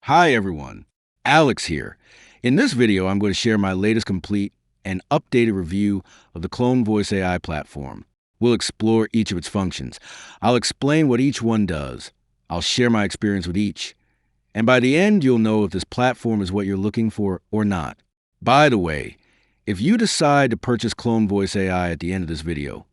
Hi everyone, Alex here. In this video, I'm going to share my latest complete and updated review of the Clone Voice AI platform. We'll explore each of its functions. I'll explain what each one does. I'll share my experience with each. And by the end, you'll know if this platform is what you're looking for or not. By the way, if you decide to purchase Clone Voice AI at the end of this video,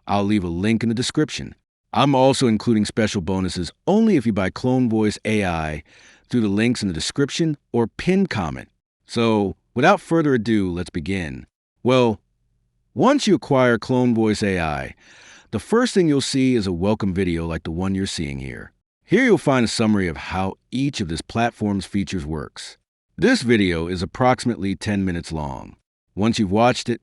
I'll leave a link in the description. I'm also including special bonuses only if you buy Clone Voice AI through the links in the description or pinned comment. So, without further ado, let's begin. Well, once you acquire Clone Voice AI, the first thing you'll see is a welcome video like the one you're seeing here. Here you'll find a summary of how each of this platform's features works. This video is approximately 10 minutes long. Once you've watched it,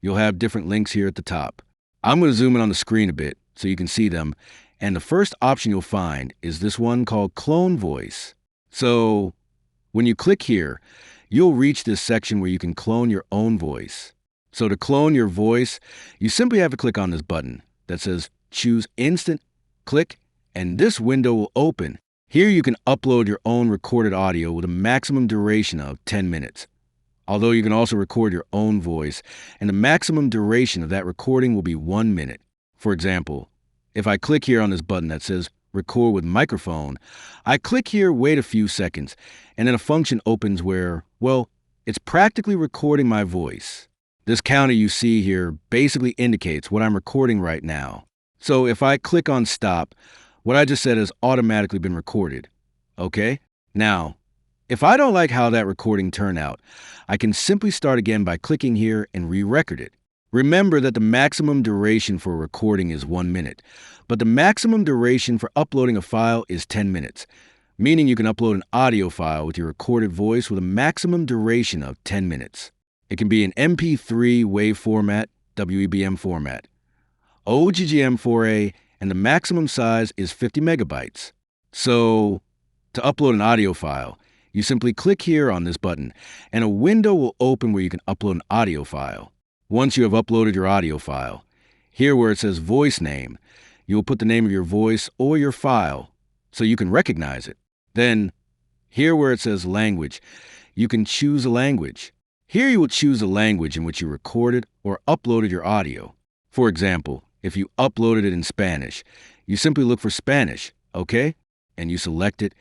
you'll have different links here at the top. I'm going to zoom in on the screen a bit so you can see them, and the first option you'll find is this one called Clone Voice. So, when you click here, you'll reach this section where you can clone your own voice. So to clone your voice, you simply have to click on this button that says Choose Instant, click, and this window will open. Here you can upload your own recorded audio with a maximum duration of 10 minutes. Although you can also record your own voice, and the maximum duration of that recording will be 1 minute. For example, if I click here on this button that says Record with Microphone, I click here, wait a few seconds, and then a function opens where, well, it's practically recording my voice. This counter you see here basically indicates what I'm recording right now. So if I click on Stop, what I just said has automatically been recorded. Okay? Now, if I don't like how that recording turned out, I can simply start again by clicking here and re-record it. Remember that the maximum duration for a recording is 1 minute, but the maximum duration for uploading a file is 10 minutes, meaning you can upload an audio file with your recorded voice with a maximum duration of 10 minutes. It can be in MP3 WAV format, WEBM format, OGG-M4A, and the maximum size is 50 megabytes. So, to upload an audio file, you simply click here on this button, and a window will open where you can upload an audio file. Once you have uploaded your audio file, here where it says Voice Name, you will put the name of your voice or your file so you can recognize it. Then, here where it says Language, you can choose a language. Here you will choose a language in which you recorded or uploaded your audio. For example, if you uploaded it in Spanish, you simply look for Spanish, okay? And you select it,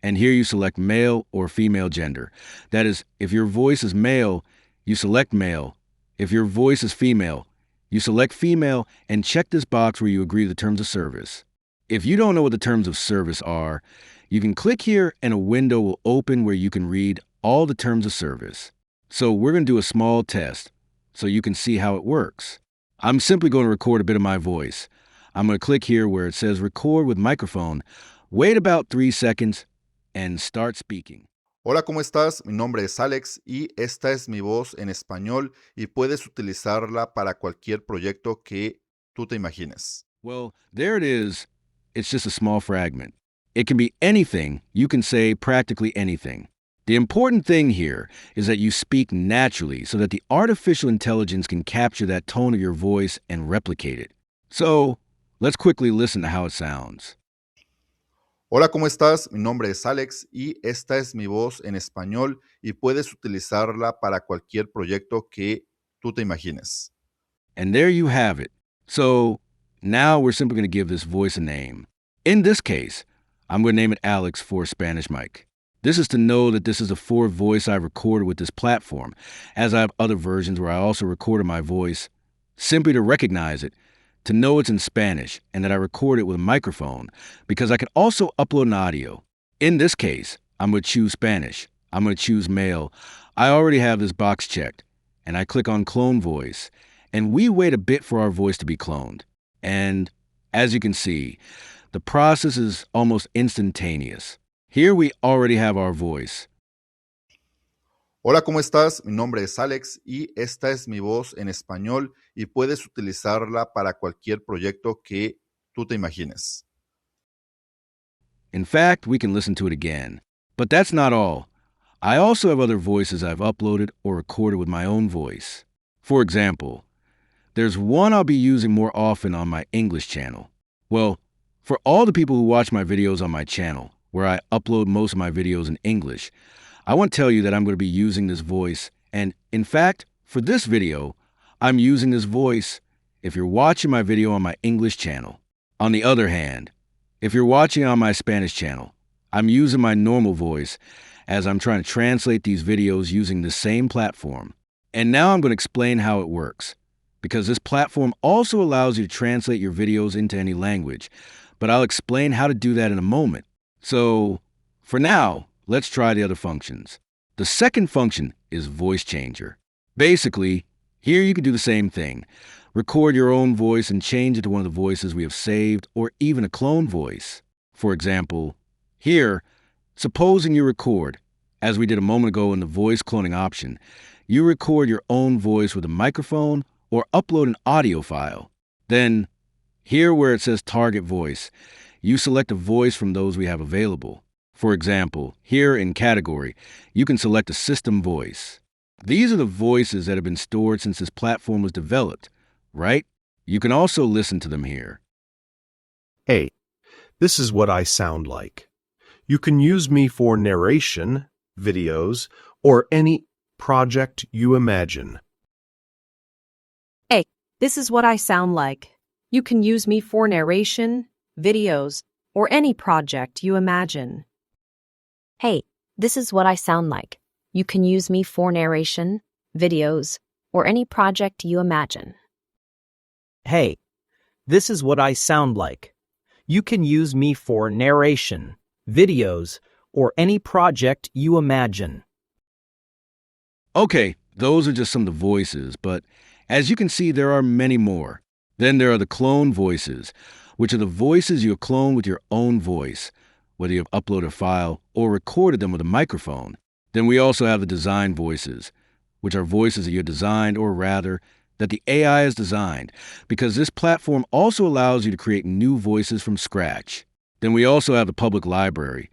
and here you select male or female gender. That is, if your voice is male, you select male. If your voice is female, you select female and check this box where you agree to the terms of service. If you don't know what the terms of service are, you can click here and a window will open where you can read all the terms of service. So we're going to do a small test so you can see how it works. I'm simply going to record a bit of my voice. I'm going to click here where it says Record with Microphone, wait about 3 seconds, and start speaking. Hola, ¿cómo estás? Mi nombre es Alex y esta es mi voz en español y puedes utilizarla para cualquier proyecto que tú te imagines. Well, there it is. It's just a small fragment. It can be anything. You can say practically anything. The important thing here is that you speak naturally so that the artificial intelligence can capture that tone of your voice and replicate it. So, let's quickly listen to how it sounds. Hola, ¿cómo estás? Mi nombre es Alex y esta es mi voz en español y puedes utilizarla para cualquier proyecto que tú te imagines. And there you have it. So, now we're simply going to give this voice a name. In this case, I'm going to name it Alex for Spanish mic. This is to know that this is the fourth voice I've recorded with this platform, as I have other versions where I also recorded my voice, simply to recognize it, to know it's in Spanish, and that I record it with a microphone, because I can also upload an audio. In this case, I'm going to choose Spanish. I'm going to choose male. I already have this box checked, and I click on Clone Voice, and we wait a bit for our voice to be cloned. And as you can see, the process is almost instantaneous. Here we already have our voice. Hola, ¿cómo estás? Mi nombre es Alex y esta es mi voz en español y puedes utilizarla para cualquier proyecto que tú te imagines. In fact, we can listen to it again. But that's not all. I also have other voices I've uploaded or recorded with my own voice. For example, there's one I'll be using more often on my English channel. Well, for all the people who watch my videos on my channel, where I upload most of my videos in English. I want to tell you that I'm going to be using this voice, and in fact, for this video, I'm using this voice if you're watching my video on my English channel. On the other hand, if you're watching on my Spanish channel, I'm using my normal voice as I'm trying to translate these videos using the same platform. And now I'm going to explain how it works, because this platform also allows you to translate your videos into any language, but I'll explain how to do that in a moment. So, for now, let's try the other functions. The second function is Voice Changer. Basically, here you can do the same thing. Record your own voice and change it to one of the voices we have saved, or even a clone voice. For example, here, supposing you record, as we did a moment ago in the voice cloning option, you record your own voice with a microphone or upload an audio file. Then, here where it says Target Voice, you select a voice from those we have available. For example, here in Category, you can select a system voice. These are the voices that have been stored since this platform was developed, right? You can also listen to them here. Hey, this is what I sound like. You can use me for narration, videos, or any project you imagine. Hey, this is what I sound like. You can use me for narration, videos, or any project you imagine. Hey, this is what I sound like. You can use me for narration, videos, or any project you imagine. Hey, this is what I sound like. You can use me for narration, videos, or any project you imagine. Okay, those are just some of the voices, but as you can see, there are many more. Then there are the clone voices, which are the voices you clone with your own voice, whether you have uploaded a file or recorded them with a microphone. Then we also have the design voices, which are voices that you designed, or rather, that the AI has designed, because this platform also allows you to create new voices from scratch. Then we also have the public library,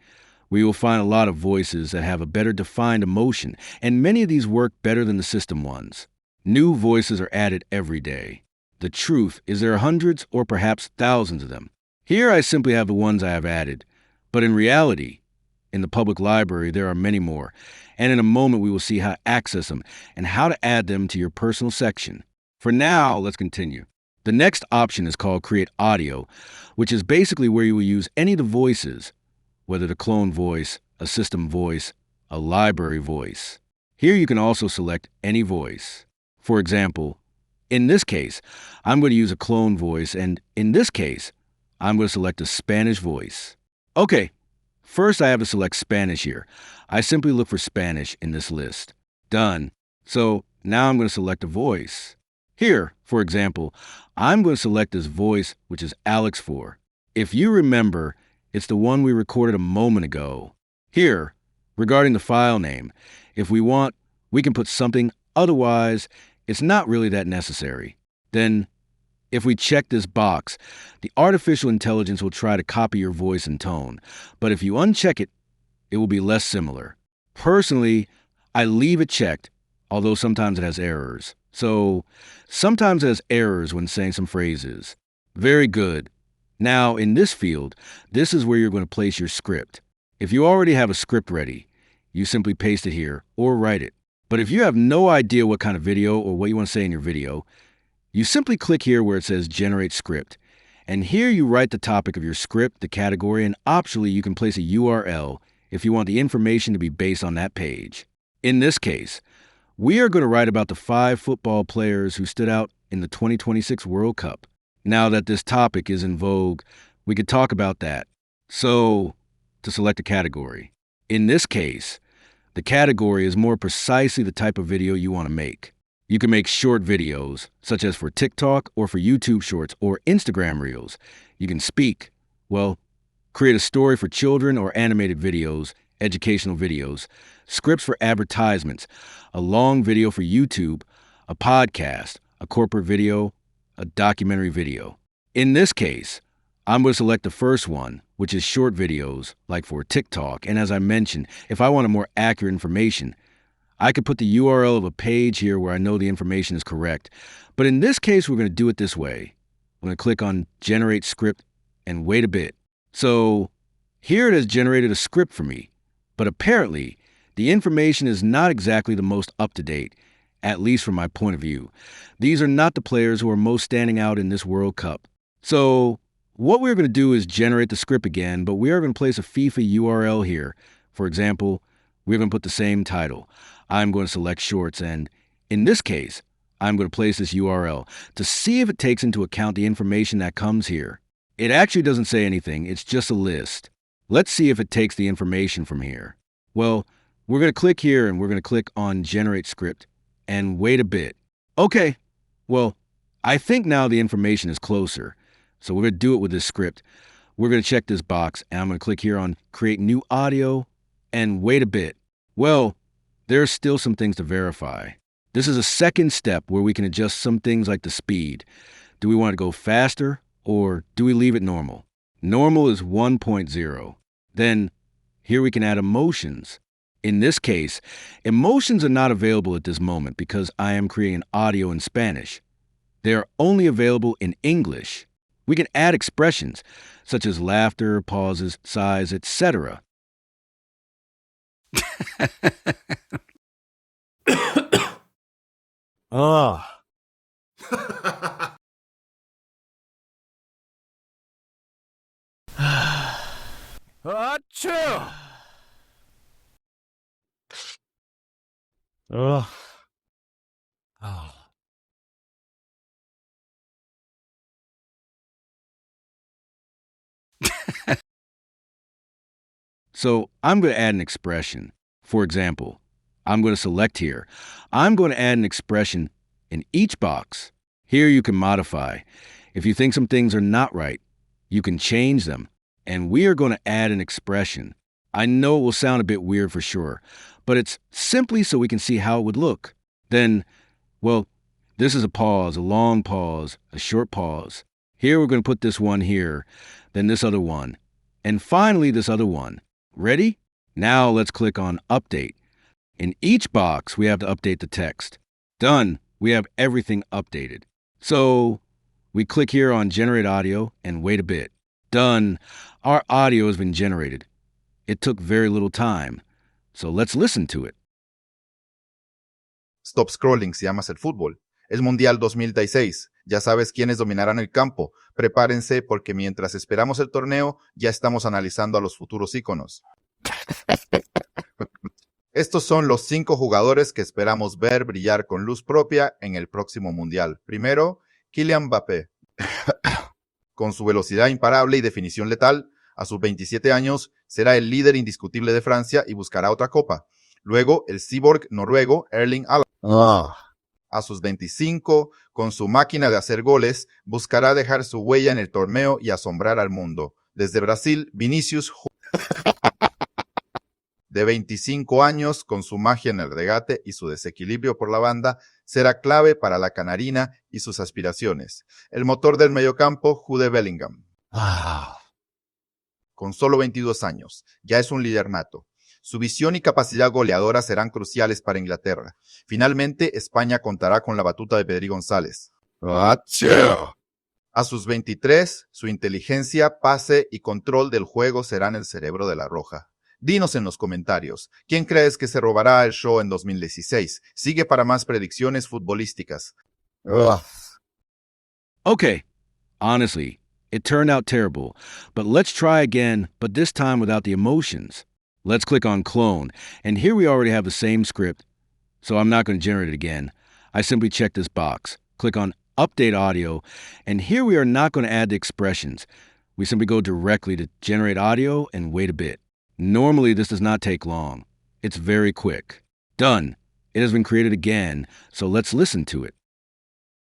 where you will find a lot of voices that have a better defined emotion, and many of these work better than the system ones. New voices are added every day. The truth is there are hundreds or perhaps thousands of them. Here I simply have the ones I have added, but in reality, in the public library, there are many more, and in a moment we will see how to access them and how to add them to your personal section. For now, let's continue. The next option is called Create Audio, which is basically where you will use any of the voices, whether the clone voice, a system voice, a library voice. Here you can also select any voice. For example, in this case, I'm going to use a clone voice, and in this case, I'm going to select a Spanish voice. Okay. First, I have to select Spanish here. I simply look for Spanish in this list. Done. So now I'm going to select a voice. Here, for example, I'm going to select this voice, which is Alex 4. If you remember, it's the one we recorded a moment ago. Here, regarding the file name, if we want, we can put something. Otherwise, it's not really that necessary. Then, if we check this box, the artificial intelligence will try to copy your voice and tone, but if you uncheck it, it will be less similar. Personally, I leave it checked, although sometimes it has errors. So, sometimes it has errors when saying some phrases. Very good. Now, in this field, this is where you're going to place your script. If you already have a script ready, you simply paste it here or write it. But if you have no idea what kind of video or what you want to say in your video, you simply click here where it says Generate Script, and here you write the topic of your script, the category, and optionally you can place a URL if you want the information to be based on that page. In this case, we are going to write about the 5 football players who stood out in the 2026 World Cup. Now that this topic is in vogue, we could talk about that. So, to select a category. In this case, the category is more precisely the type of video you want to make. You can make short videos, such as for TikTok or for YouTube Shorts or Instagram Reels. You can speak, create a story for children or animated videos, educational videos, scripts for advertisements, a long video for YouTube, a podcast, a corporate video, a documentary video. In this case, I'm going to select the first one, which is short videos, like for TikTok. And as I mentioned, if I want a more accurate information, I could put the URL of a page here where I know the information is correct. But in this case, we're going to do it this way. I'm going to click on Generate Script and wait a bit. So Here it has generated a script for me, but apparently, the information is not exactly the most up-to-date, at least from my point of view. These are not the players who are most standing out in this World Cup. So, what we're going to do is generate the script again, but we are going to place a FIFA URL here. For example, we're going to put the same title. I'm going to select shorts, and in this case, I'm going to place this URL to see if it takes into account the information that comes here. It actually doesn't say anything, it's just a list. Let's see if it takes the information from here. Well, we're going to click here and we're going to click on Generate Script and wait a bit. Okay, well, I think now the information is closer. So we're going to do it with this script. We're going to check this box and I'm going to click here on Create New Audio and wait a bit. Well, there's still some things to verify. This is a second step where we can adjust some things like the speed. Do we want to go faster or do we leave it normal? Normal is 1.0. Then here we can add emotions. In this case, emotions are not available at this moment because I am creating audio in Spanish. They are only available in English. We can add expressions such as laughter, pauses, sighs, etc. Ah. Achoo! Ugh. Oh. So I'm going to add an expression. For example, I'm going to select here. I'm going to add an expression in each box. Here you can modify. If you think some things are not right, you can change them. And we are going to add an expression. I know it will sound a bit weird for sure, but it's simply so we can see how it would look. Then, well, this is a pause, a long pause, a short pause. Here we're going to put this one here, then this other one, and finally this other one. Ready? Now let's click on Update. In each box, we have to update the text. Done. We have everything updated. So we click here on Generate Audio and wait a bit. Done. Our audio has been generated. It took very little time. So let's listen to it. Stop scrolling si amas el fútbol. Es Mundial 2016. Ya sabes quiénes dominarán el campo. Prepárense porque mientras esperamos el torneo, ya estamos analizando a los futuros íconos. Estos son los 5 jugadores que esperamos ver brillar con luz propia en el próximo Mundial. Primero, Kylian Mbappé. Con su velocidad imparable y definición letal, a sus 27 años, será el líder indiscutible de Francia y buscará otra copa. Luego, el cyborg noruego Erling Haaland. A sus 25, con su máquina de hacer goles, buscará dejar su huella en el torneo y asombrar al mundo. Desde Brasil, Vinicius, de 25 años, con su magia en el regate y su desequilibrio por la banda, será clave para la canarina y sus aspiraciones. El motor del mediocampo, Jude Bellingham. Con solo 22 años, ya es un líder nato. Su visión y capacidad goleadora serán cruciales para Inglaterra. Finalmente, España contará con la batuta de Pedri González. A sus 23, su inteligencia, pase y control del juego serán el cerebro de la Roja. Dinos en los comentarios, ¿quién crees que se robará el show en 2016? Sigue para más predicciones futbolísticas. Okay, honestly, it turned out terrible, but let's try again, but this time without the emotions. Let's click on Clone, and here we already have the same script, so I'm not going to generate it again. I simply check this box, click on Update Audio, and here we are not going to add the expressions. We simply go directly to Generate Audio and wait a bit. Normally, this does not take long. It's very quick. Done. It has been created again, so let's listen to it.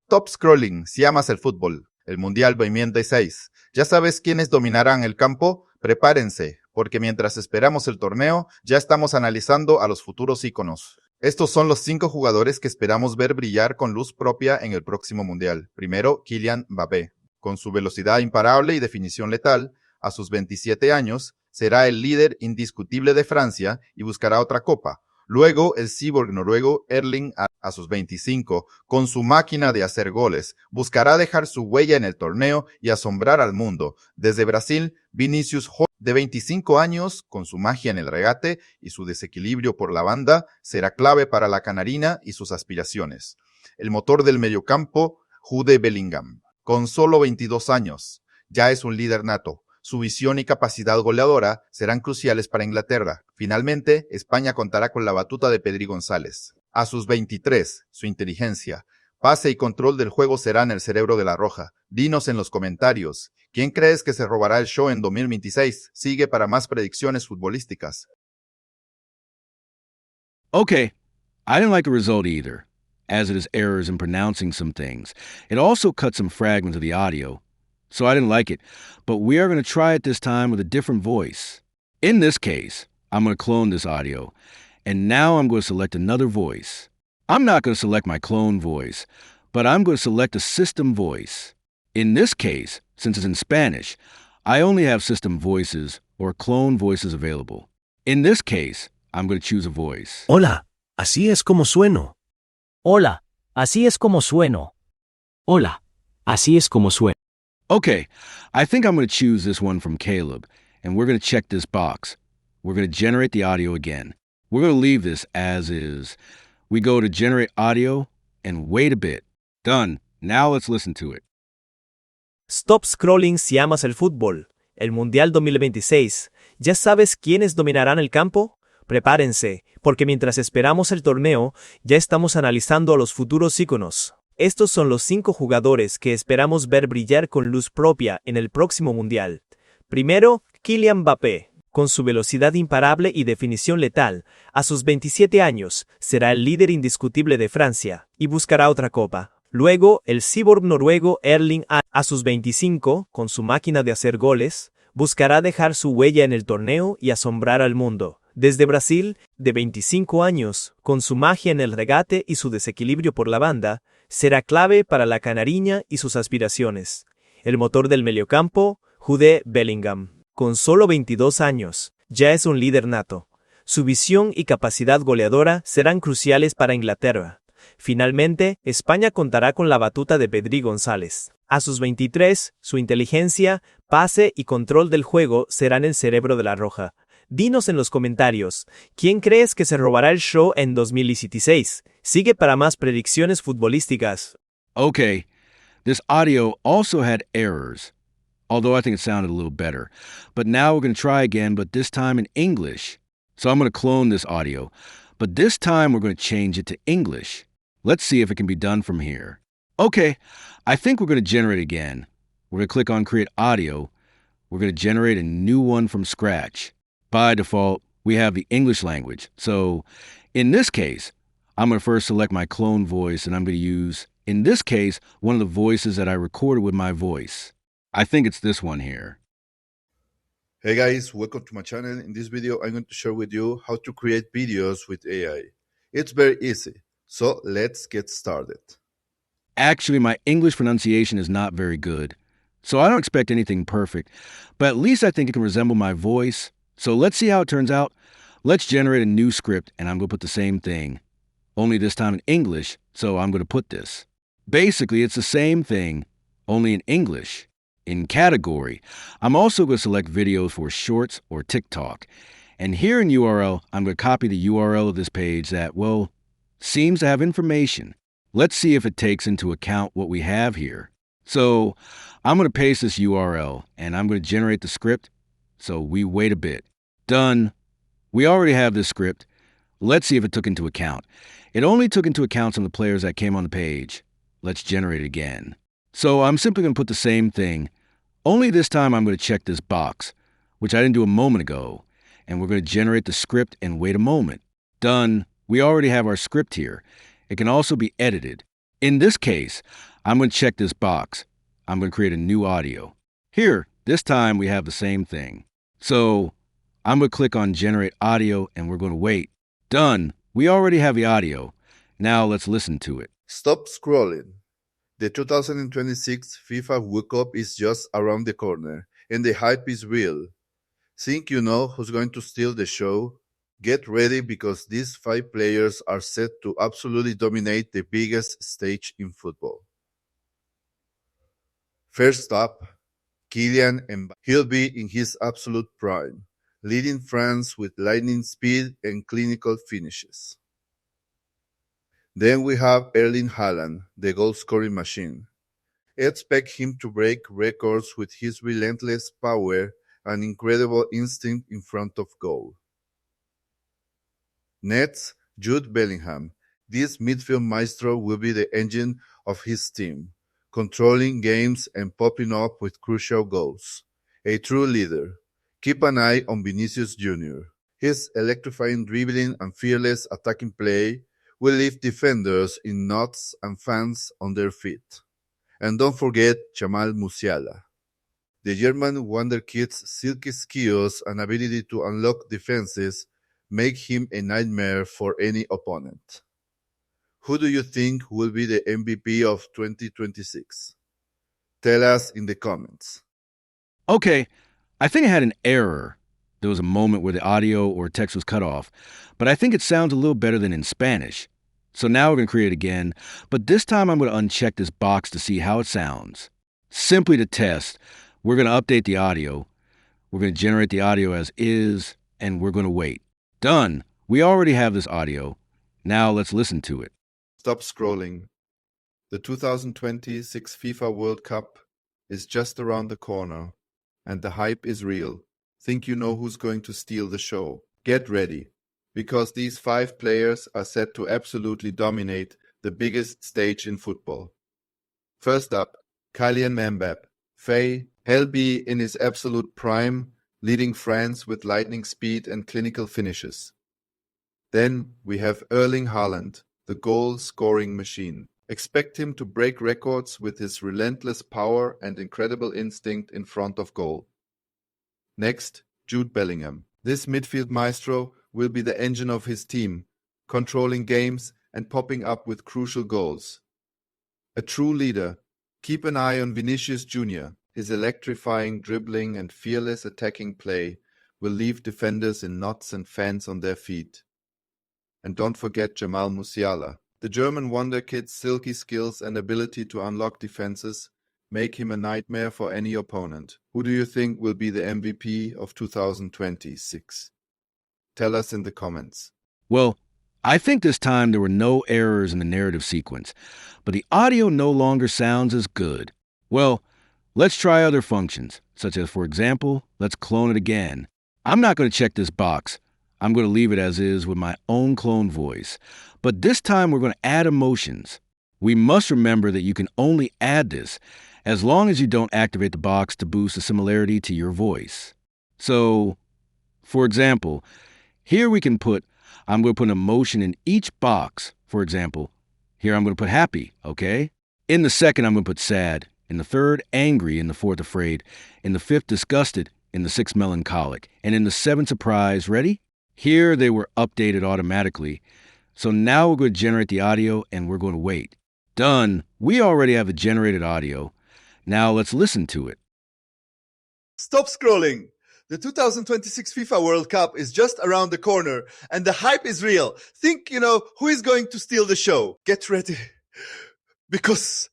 Top scrolling si amas el fútbol. El Mundial 2016. ¿Ya sabes quiénes dominarán el campo? Prepárense, porque mientras esperamos el torneo, ya estamos analizando a los futuros íconos. Estos son los 5 jugadores que esperamos ver brillar con luz propia en el próximo Mundial. Primero, Kylian Mbappé. Con su velocidad imparable y definición letal, a sus 27 años, será el líder indiscutible de Francia y buscará otra copa. Luego, el cyborg noruego Erling a sus 25, con su máquina de hacer goles, buscará dejar su huella en el torneo y asombrar al mundo. Desde Brasil, Vinicius de 25 años, con su magia en el regate y su desequilibrio por la banda, será clave para la canarina y sus aspiraciones. El motor del mediocampo, Jude Bellingham, con solo 22 años, ya es un líder nato. Su visión y capacidad goleadora serán cruciales para Inglaterra. Finalmente, España contará con la batuta de Pedri González. A sus 23, su inteligencia, pase y control del juego serán el cerebro de la Roja. Dinos en los comentarios, ¿quién crees que se robará el show en 2026? Sigue para más predicciones futbolísticas. Okay, I didn't like the result either, as it is errors in pronouncing some things. It also cut some fragments of the audio, so I didn't like it, but we are going to try it this time with a different voice. In this case, I'm going to clone this audio, and now I'm going to select another voice. I'm not going to select my clone voice, but I'm going to select a system voice. In this case, since it's in Spanish, I only have system voices or clone voices available. In this case, I'm going to choose a voice. Hola, así es como sueno. Hola, así es como sueno. Hola, así es como suena. Okay, I think I'm going to choose this one from Caleb, and we're going to check this box. We're going to generate the audio again. We're going to leave this as is. We go to generate audio and wait a bit. Done. Now let's listen to it. Stop scrolling si amas el fútbol. El Mundial 2026. ¿Ya sabes quiénes dominarán el campo? Prepárense, porque mientras esperamos el torneo, ya estamos analizando a los futuros íconos. Estos son los 5 jugadores que esperamos ver brillar con luz propia en el próximo Mundial. Primero, Kylian Mbappé. Con su velocidad imparable y definición letal, a sus 27 años, será el líder indiscutible de Francia y buscará otra copa. Luego, el cyborg noruego Erling a sus 25, con su máquina de hacer goles, buscará dejar su huella en el torneo y asombrar al mundo. Desde Brasil, de 25 años, con su magia en el regate y su desequilibrio por la banda, será clave para la canariña y sus aspiraciones. El motor del mediocampo, Jude Bellingham, con solo 22 años, ya es un líder nato. Su visión y capacidad goleadora serán cruciales para Inglaterra. Finalmente, España contará con la batuta de Pedri González. A sus 23, su inteligencia, pase y control del juego serán el cerebro de la Roja. Dinos en los comentarios, ¿quién crees que se robará el show en 2016? Sigue para más predicciones futbolísticas. Okay, this audio also had errors, although I think it sounded a little better. But now we're going to try again, but this time in English. So I'm going to clone this audio, but this time we're going to change it to English. Let's see if it can be done from here. Okay, I think we're going to generate again. We're going to click on Create Audio. We're going to generate a new one from scratch. By default, we have the English language. So in this case, I'm going to first select my clone voice, and I'm going to use, in this case, one of the voices that I recorded with my voice. I think it's this one here. Hey guys, welcome to my channel. In this video, I'm going to share with you how to create videos with AI. It's very easy, so let's get started. Actually, my English pronunciation is not very good, so I don't expect anything perfect, but at least I think it can resemble my voice. So let's see how it turns out. Let's generate a new script, and I'm going to put the same thing, only this time in English, so I'm going to put this. Basically, it's the same thing, only in English. In category, I'm also going to select videos for Shorts or TikTok. And here in URL, I'm going to copy the URL of this page that, well, seems to have information. Let's see if it takes into account what we have here. So I'm going to paste this URL, and I'm going to generate the script. So we wait a bit. Done. We already have this script. Let's see if it took into account. It only took into account some of the players that came on the page. Let's generate it again. So I'm simply going to put the same thing, only this time I'm going to check this box, which I didn't do a moment ago, and we're going to generate the script and wait a moment. Done. We already have our script here. It can also be edited. In this case, I'm going to check this box. I'm going to create a new audio. Here, this time we have the same thing. So I'm going to click on Generate Audio, and we're going to wait. Done. We already have the audio. Now let's listen to it. Stop scrolling. The 2026 FIFA World Cup is just around the corner, and the hype is real. Think you know who's going to steal the show? Get ready because these 5 players are set to absolutely dominate the biggest stage in football. First up, Kylian Mbappé. He'll be in his absolute prime, leading France with lightning speed and clinical finishes. Then we have Erling Haaland, the goal-scoring machine. Expect him to break records with his relentless power and incredible instinct in front of goal. Next, Jude Bellingham. This midfield maestro will be the engine of his team, controlling games and popping up with crucial goals. A true leader. Keep an eye on Vinicius Jr. His electrifying dribbling and fearless attacking play will leave defenders in knots and fans on their feet. And don't forget Jamal Musiala. The German wonderkid's silky skills and ability to unlock defenses make him a nightmare for any opponent. Who do you think will be the MVP of 2026? Tell us in the comments. Okay, I think I had an error. There was a moment where the audio or text was cut off, but I think it sounds a little better than in Spanish. So now we're going to create it again, but this time I'm going to uncheck this box to see how it sounds. Simply to test, we're going to update the audio. We're going to generate the audio as is, and we're going to wait. Done. We already have this audio. Now let's listen to it. Stop scrolling. The 2026 FIFA World Cup is just around the corner, and the hype is real. Think you know who's going to steal the show? Get ready, because these 5 players are set to absolutely dominate the biggest stage in football. First up, Kylian Mbappé. He'll be in his absolute prime, leading France with lightning speed and clinical finishes. Then we have Erling Haaland, the goal-scoring machine. Expect him to break records with his relentless power and incredible instinct in front of goal. Next, Jude Bellingham. This midfield maestro will be the engine of his team, controlling games and popping up with crucial goals. A true leader. Keep an eye on Vinicius Jr. His electrifying dribbling and fearless attacking play will leave defenders in knots and fans on their feet. And don't forget Jamal Musiala. The German wonderkid's silky skills and ability to unlock defenses make him a nightmare for any opponent. Who do you think will be the MVP of 2026? Tell us in the comments. Well, I think this time there were no errors in the narrative sequence, but the audio no longer sounds as good. Well, let's try other functions, such as, for example, let's clone it again. I'm not going to check this box. I'm going to leave it as is with my own clone voice. But this time we're going to add emotions. We must remember that you can only add this as long as you don't activate the box to boost the similarity to your voice. So, for example, here we can I'm going to put an emotion in each box. For example, here I'm going to put happy, okay? In the second, I'm going to put sad. In the third, angry. In the fourth, afraid. In the fifth, disgusted. In the sixth, melancholic. And in the seventh, surprise. Ready? Here they were updated automatically. So now we're going to generate the audio and we're going to wait. Done. We already have the generated audio. Now let's listen to it. Stop scrolling. The 2026 FIFA World Cup is just around the corner and the hype is real. Think you know who is going to steal the show. Get ready. Because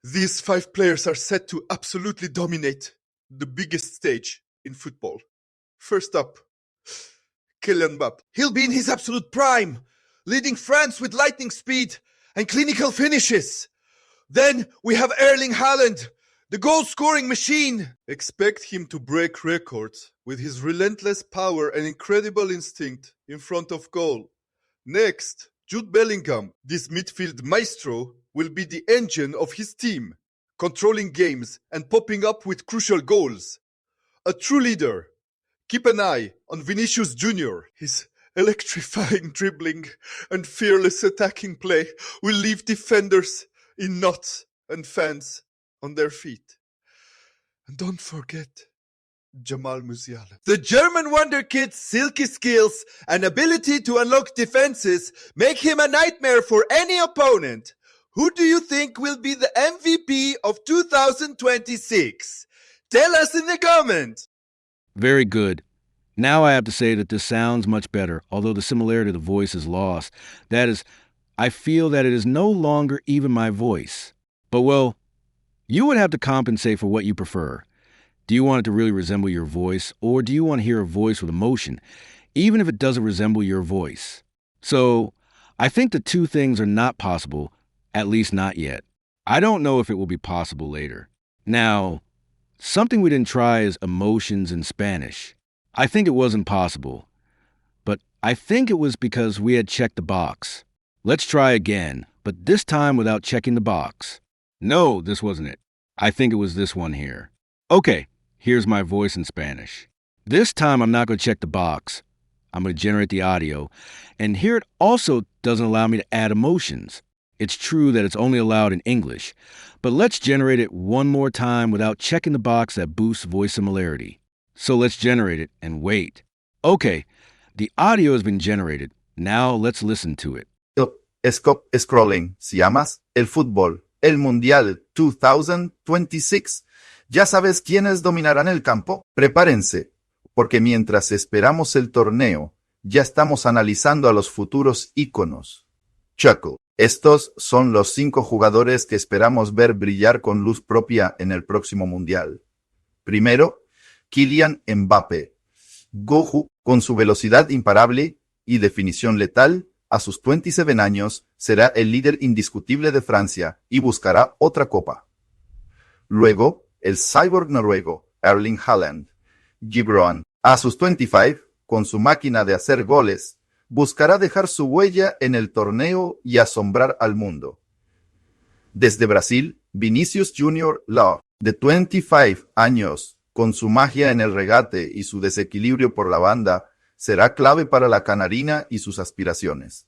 these 5 players are set to absolutely dominate the biggest stage in football. First up, Kylian Mbappé. He'll be in his absolute prime, leading France with lightning speed and clinical finishes. Then we have Erling Haaland, the goal-scoring machine. Expect him to break records with his relentless power and incredible instinct in front of goal. Next, Jude Bellingham. This midfield maestro will be the engine of his team, controlling games and popping up with crucial goals. A true leader. Keep an eye on Vinicius Jr. His electrifying dribbling and fearless attacking play will leave defenders in knots and fans on their feet. And don't forget Jamal Musiala. The German wonderkid's silky skills and ability to unlock defenses make him a nightmare for any opponent. Who do you think will be the MVP of 2026? Tell us in the comments. Very good. Now I have to say that this sounds much better, although the similarity of the voice is lost. That is, I feel that it is no longer even my voice. But, well, you would have to compensate for what you prefer. Do you want it to really resemble your voice, or do you want to hear a voice with emotion, even if it doesn't resemble your voice? So, I think the two things are not possible, at least not yet. I don't know if it will be possible later. Now, something we didn't try is emotions in Spanish. I think it wasn't possible, but I think it was because we had checked the box. Let's try again, but this time without checking the box. No, this wasn't it. I think it was this one here. Okay, here's my voice in Spanish. This time I'm not going to check the box. I'm going to generate the audio, and here it also doesn't allow me to add emotions. It's true that it's only allowed in English, but let's generate it one more time without checking the box that boosts voice similarity. So let's generate it and wait. Okay, the audio has been generated. Now let's listen to it. Stop scrolling. Si amas el fútbol, el Mundial 2026, ¿ya sabes quiénes dominarán el campo? Prepárense, porque mientras esperamos el torneo, ya estamos analizando a los futuros íconos. Chuckle. Estos son los 5 jugadores que esperamos ver brillar con luz propia en el próximo Mundial. Primero, Kylian Mbappé. Goku, con su velocidad imparable y definición letal, a sus 27 años, será el líder indiscutible de Francia y buscará otra copa. Luego, el cyborg noruego, Erling Haaland. Gibran, a sus 25, con su máquina de hacer goles, buscará dejar su huella en el torneo y asombrar al mundo. Desde Brasil, Vinicius Junior Love, de 25 años, con su magia en el regate y su desequilibrio por la banda, será clave para la canarina y sus aspiraciones.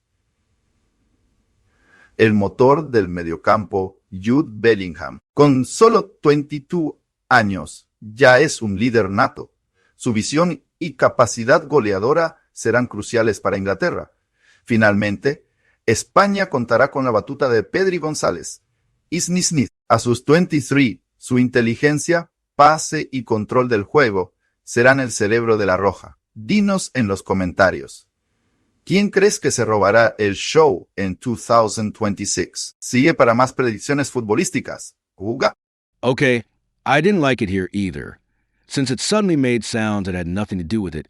El motor del mediocampo, Jude Bellingham, con solo 22 años, ya es un líder nato. Su visión y capacidad goleadora serán cruciales para Inglaterra. Finalmente, España contará con la batuta de Pedri González. Isni Smith, a sus 23, su inteligencia, pase y control del juego serán el cerebro de la Roja. Dinos en los comentarios. ¿Quién crees que se robará el show en 2026? Sigue para más predicciones futbolísticas. Juga. Okay, I didn't like it here either. Since it suddenly made sounds that had nothing to do with it,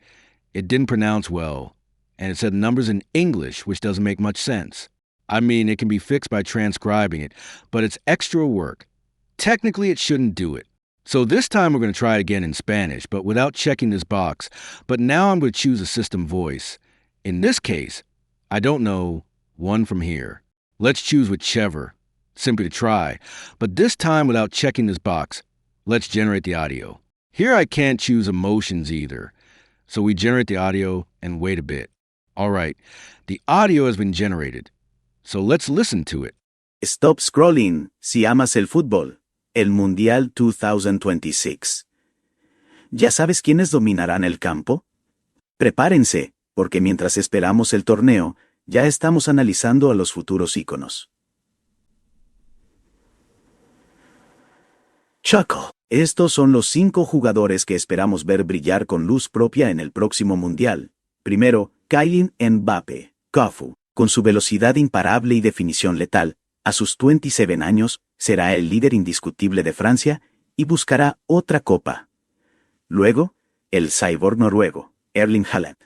it didn't pronounce well, and it said numbers in English, which doesn't make much sense. I mean, it can be fixed by transcribing it, but it's extra work. Technically, it shouldn't do it. So this time we're going to try it again in Spanish, but without checking this box. But now I'm going to choose a system voice. In this case, I don't know one from here. Let's choose whichever, simply to try. But this time without checking this box, let's generate the audio. Here I can't choose emotions either. So we generate the audio and wait a bit. All right, the audio has been generated. So let's listen to it. Stop scrolling si amas el fútbol, el Mundial 2026. ¿Ya sabes quiénes dominarán el campo? Prepárense, porque mientras esperamos el torneo, ya estamos analizando a los futuros íconos. Chuckle. Estos son los 5 jugadores que esperamos ver brillar con luz propia en el próximo Mundial. Primero, Kylian Mbappé, Goku, con su velocidad imparable y definición letal, a sus 27 años, será el líder indiscutible de Francia y buscará otra copa. Luego, el cyborg noruego, Erling Haaland.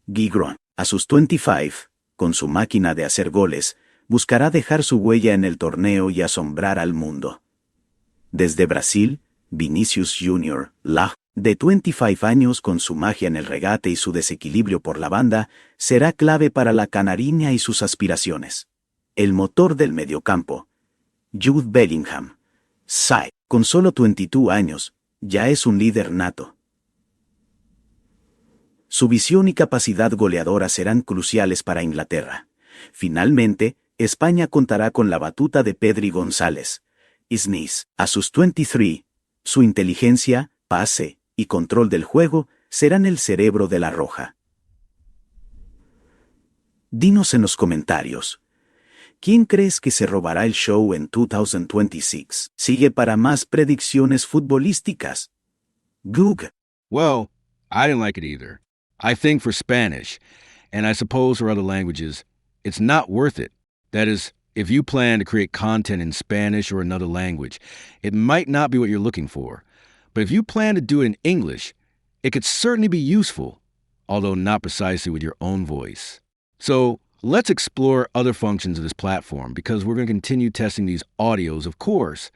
Gibran, a sus 25, con su máquina de hacer goles, buscará dejar su huella en el torneo y asombrar al mundo. Desde Brasil, Vinicius Junior Love, de 25 años con su magia en el regate y su desequilibrio por la banda, será clave para la canarina y sus aspiraciones. El motor del mediocampo, Jude Bellingham, con solo 22 años, ya es un líder nato. Su visión y capacidad goleadora serán cruciales para Inglaterra. Finalmente, España contará con la batuta de Pedri González. Isnis, a sus 23, su inteligencia, pase y control del juego serán el cerebro de la Roja. Dinos en los comentarios. ¿Quién crees que se robará el show en 2026? Sigue para más predicciones futbolísticas. Google. Well, I didn't like it either. I think for Spanish, and I suppose for other languages, it's not worth it. That is, if you plan to create content in Spanish or another language, it might not be what you're looking for. But if you plan to do it in English, it could certainly be useful, although not precisely with your own voice. So let's explore other functions of this platform because we're going to continue testing these audios, of course,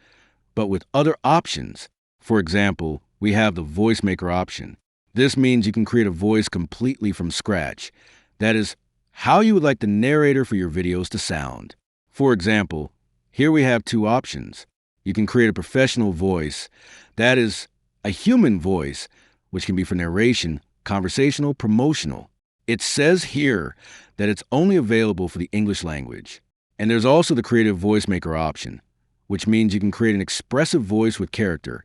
but with other options. For example, we have the voice maker option. This means you can create a voice completely from scratch. That is, how you would like the narrator for your videos to sound. For example, here we have two options. You can create a professional voice, that is, a human voice, which can be for narration, conversational, promotional. It says here that it's only available for the English language. And there's also the creative voice maker option, which means you can create an expressive voice with character.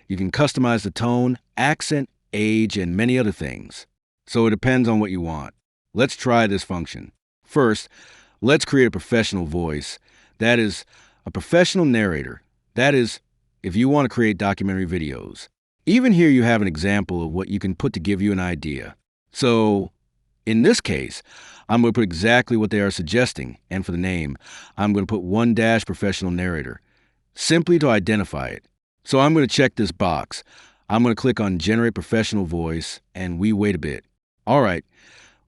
You can customize the tone, accent, age, and many other things. So it depends on what you want. Let's try this function. First, let's create a professional voice. That is, a professional narrator. That is, if you want to create documentary videos. Even here you have an example of what you can put to give you an idea. So, in this case, I'm going to put exactly what they are suggesting, and for the name, I'm going to put _ professional narrator, simply to identify it. So I'm going to check this box. I'm going to click on Generate Professional Voice, and we wait a bit. All right,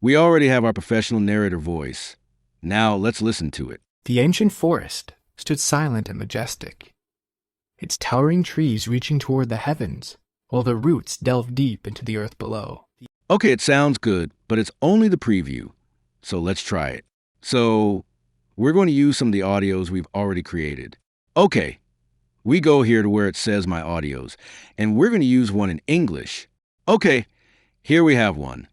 we already have our professional narrator voice. Now let's listen to it. The ancient forest stood silent and majestic, its towering trees reaching toward the heavens, while their roots delved deep into the earth below. Okay, it sounds good, but it's only the preview. So let's try it. So we're going to use some of the audios we've already created. Okay, we go here to where it says My Audios, and we're going to use one in English. Okay, here we have one.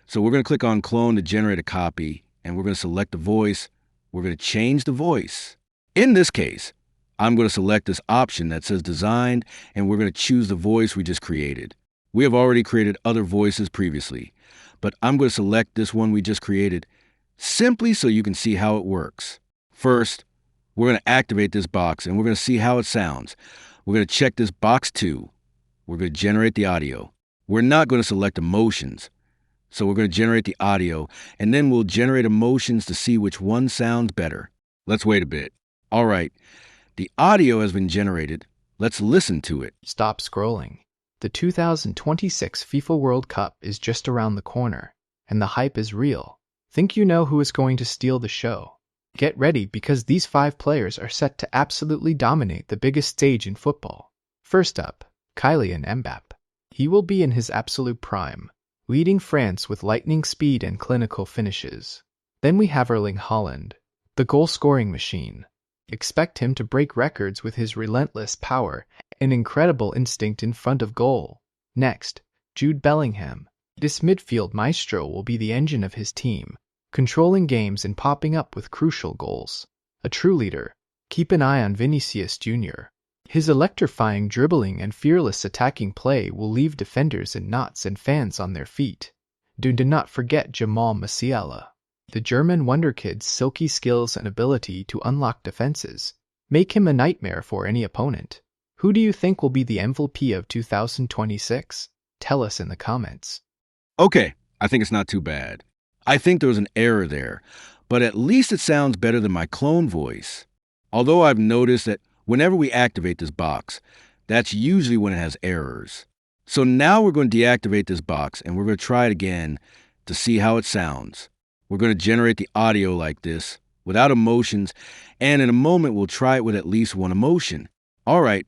So we're going to click on Clone to generate a copy, and we're going to select the voice. We're going to change the voice. In this case, I'm going to select this option that says Designed, and we're going to choose the voice we just created. We have already created other voices previously, but I'm going to select this one we just created simply so you can see how it works. First, we're going to activate this box and we're going to see how it sounds. We're going to check this box too. We're going to generate the audio. We're not going to select emotions. So we're going to generate the audio and then we'll generate emotions to see which one sounds better. Let's wait a bit. All right, the audio has been generated. Let's listen to it. Stop scrolling. The 2026 FIFA World Cup is just around the corner, and the hype is real. Think you know who is going to steal the show? Get ready because these 5 players are set to absolutely dominate the biggest stage in football. First up, Kylian Mbappé. He will be in his absolute prime, leading France with lightning speed and clinical finishes. Then we have Erling Haaland, the goal-scoring machine. Expect him to break records with his relentless power and incredible instinct in front of goal. Next, Jude Bellingham. This midfield maestro will be the engine of his team, controlling games and popping up with crucial goals. A true leader. Keep an eye on Vinicius Jr. His electrifying dribbling and fearless attacking play will leave defenders in knots and fans on their feet. Do not forget Jamal Musiala. The German wonderkid's silky skills and ability to unlock defenses make him a nightmare for any opponent. Who do you think will be the MVP of 2026? Tell us in the comments. Okay, I think it's not too bad. I think there was an error there, but at least it sounds better than my clone voice. Although I've noticed that whenever we activate this box, that's usually when it has errors. So now we're going to deactivate this box and we're going to try it again to see how it sounds. We're going to generate the audio like this, without emotions, and in a moment we'll try it with at least one emotion. All right,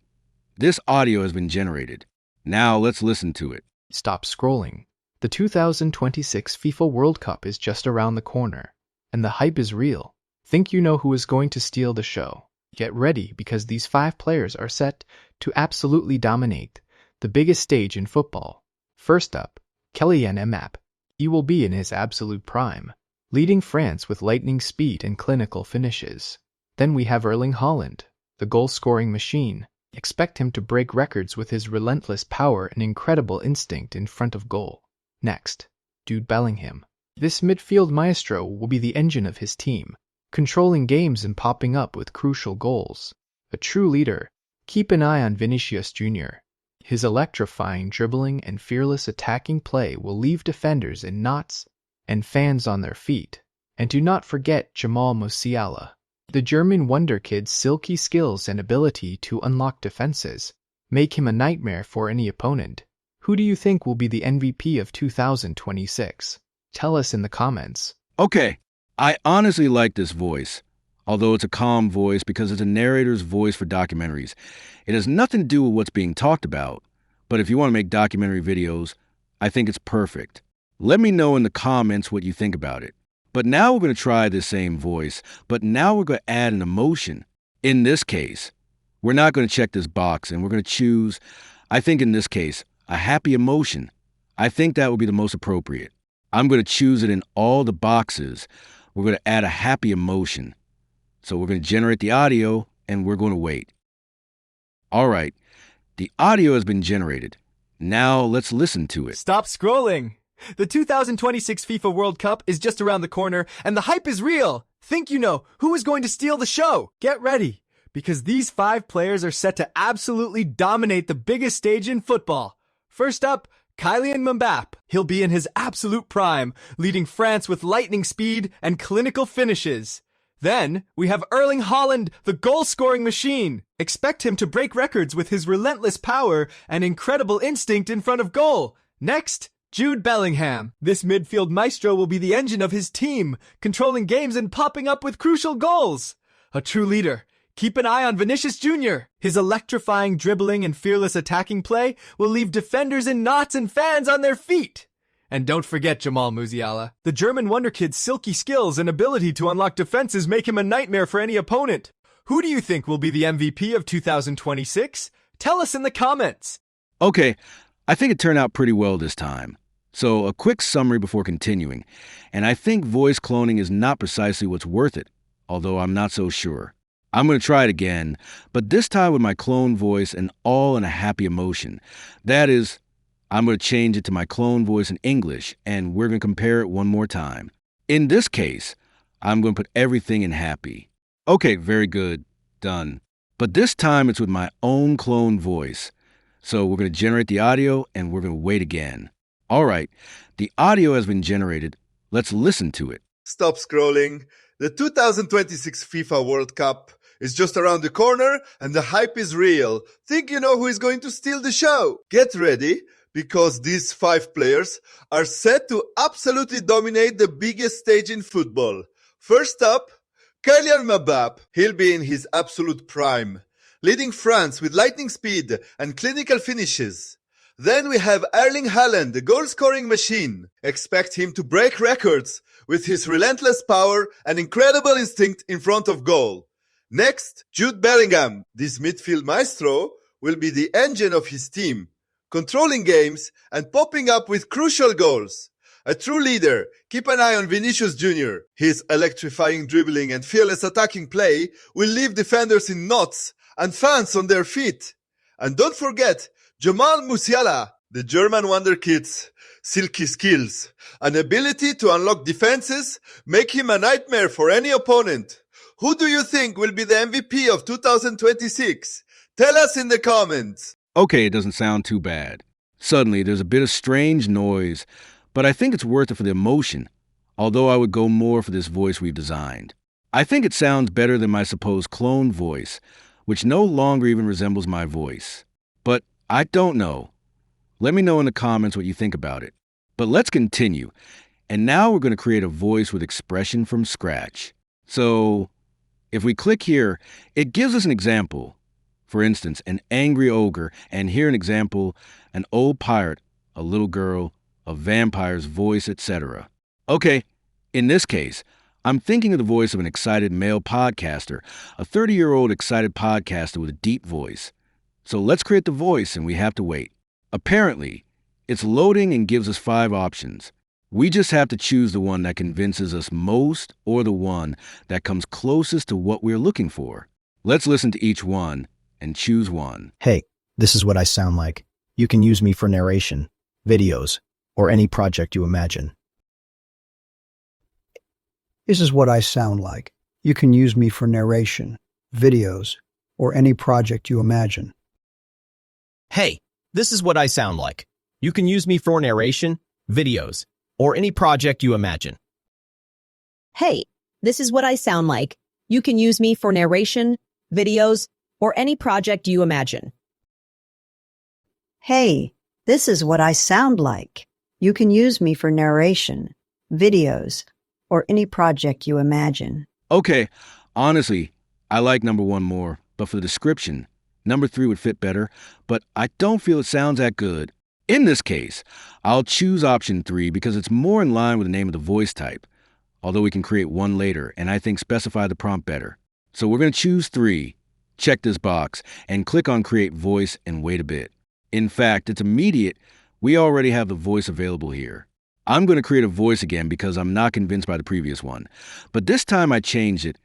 this audio has been generated. Now let's listen to it. Stop scrolling. The 2026 FIFA World Cup is just around the corner, and the hype is real. Think you know who is going to steal the show? Get ready because these 5 players are set to absolutely dominate the biggest stage in football. First up, Kylian Mbappé. He will be in his absolute prime, leading France with lightning speed and clinical finishes. Then we have Erling Haaland, the goal-scoring machine. Expect him to break records with his relentless power and incredible instinct in front of goal. Next, Jude Bellingham. This midfield maestro will be the engine of his team, controlling games and popping up with crucial goals. A true leader. Keep an eye on Vinicius Jr. His electrifying dribbling and fearless attacking play will leave defenders in knots and fans on their feet. And do not forget Jamal Musiala. The German wonder kid's silky skills and ability to unlock defenses make him a nightmare for any opponent. Who do you think will be the MVP of 2026? Tell us in the comments. Okay, I honestly like this voice, although it's a calm voice because it's a narrator's voice for documentaries. It has nothing to do with what's being talked about, but if you want to make documentary videos, I think it's perfect. Let me know in the comments what you think about it. But now we're going to try this same voice, but now we're going to add an emotion. In this case, we're not going to check this box and we're going to choose, I think in this case, a happy emotion. I think that would be the most appropriate. I'm going to choose it in all the boxes. We're going to add a happy emotion. So we're going to generate the audio and we're going to wait. All right, the audio has been generated. Now let's listen to it. Stop scrolling! The 2026 FIFA World Cup is just around the corner, and the hype is real! Think you know who is going to steal the show? Get ready, because these 5 players are set to absolutely dominate the biggest stage in football. First up, Kylian Mbappé. He'll be in his absolute prime, leading France with lightning speed and clinical finishes. Then, we have Erling Haaland, the goal-scoring machine. Expect him to break records with his relentless power and incredible instinct in front of goal. Next, Jude Bellingham. This midfield maestro will be the engine of his team, controlling games and popping up with crucial goals. A true leader. Keep an eye on Vinicius Jr. His electrifying dribbling and fearless attacking play will leave defenders in knots and fans on their feet. And don't forget Jamal Musiala. The German wonder kid's silky skills and ability to unlock defenses make him a nightmare for any opponent. Who do you think will be the MVP of 2026? Tell us in the comments. Okay, I think it turned out pretty well this time. So a quick summary before continuing. And I think voice cloning is not precisely what's worth it, although I'm not so sure. I'm going to try it again, but this time with my clone voice and all in a happy emotion. That is, I'm going to change it to my clone voice in English, and we're going to compare it one more time. In this case, I'm going to put everything in happy. Okay, very good. Done. But this time it's with my own clone voice. So we're going to generate the audio, and we're going to wait again. All right, the audio has been generated. Let's listen to it. Stop scrolling. The 2026 FIFA World Cup is just around the corner and the hype is real. Think you know who is going to steal the show? Get ready, because these 5 players are set to absolutely dominate the biggest stage in football. First up, Kylian Mbappé. He'll be in his absolute prime, leading France with lightning speed and clinical finishes. Then we have Erling Haaland, the goal-scoring machine. Expect him to break records with his relentless power and incredible instinct in front of goal. Next, Jude Bellingham. This midfield maestro will be the engine of his team, controlling games and popping up with crucial goals. A true leader. Keep an eye on Vinicius Jr. His electrifying dribbling and fearless attacking play will leave defenders in knots and fans on their feet. And don't forget Jamal Musiala, the German wonder kid's silky skills and ability to unlock defenses make him a nightmare for any opponent. Who do you think will be the MVP of 2026? Tell us in the comments. Okay, it doesn't sound too bad. Suddenly, there's a bit of strange noise, but I think it's worth it for the emotion, although I would go more for this voice we've designed. I think it sounds better than my supposed clone voice, which no longer even resembles my voice. But I don't know. Let me know in the comments what you think about it. But let's continue. And now we're going to create a voice with expression from scratch. So if we click here, it gives us an example. For instance, an angry ogre, and here an example, an old pirate, a little girl, a vampire's voice, etc. Okay, in this case, I'm thinking of the voice of an excited male podcaster, a 30-year-old excited podcaster with a deep voice. So let's create the voice, and we have to wait. Apparently, it's loading and gives us 5 options. We just have to choose the one that convinces us most or the one that comes closest to what we're looking for. Let's listen to each one and choose one. Hey, this is what I sound like. You can use me for narration, videos, or any project you imagine. This is what I sound like. You can use me for narration, videos, or any project you imagine. Hey, this is what I sound like. You can use me for narration, videos, or any project you imagine. Hey, this is what I sound like. You can use me for narration, videos, or any project you imagine. Hey, this is what I sound like. You can use me for narration, videos, or any project you imagine. Okay, honestly, I like number 1 more, but for the description, number 3 would fit better, but I don't feel it sounds that good. In this case, I'll choose option 3 because it's more in line with the name of the voice type, although we can create one later and I think specify the prompt better. So we're going to choose 3, check this box, and click on Create Voice and wait a bit. In fact, it's immediate. We already have the voice available here. I'm going to create a voice again because I'm not convinced by the previous one. But this time I changed it.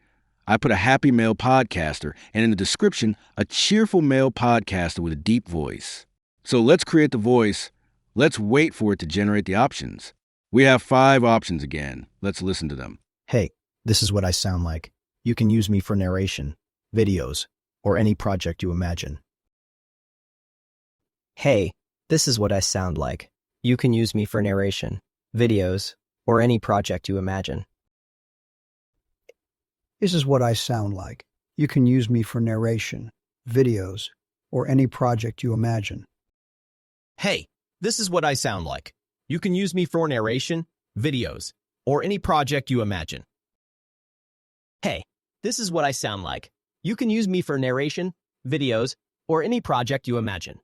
I put a happy male podcaster, and in the description, a cheerful male podcaster with a deep voice. So let's create the voice. Let's wait for it to generate the options. We have 5 options again. Let's listen to them. Hey, this is what I sound like. You can use me for narration, videos, or any project you imagine. Hey, this is what I sound like. You can use me for narration, videos, or any project you imagine. This is what I sound like. You can use me for narration, videos, or any project you imagine. Hey, this is what I sound like. You can use me for narration, videos, or any project you imagine. Hey, this is what I sound like. You can use me for narration, videos, or any project you imagine.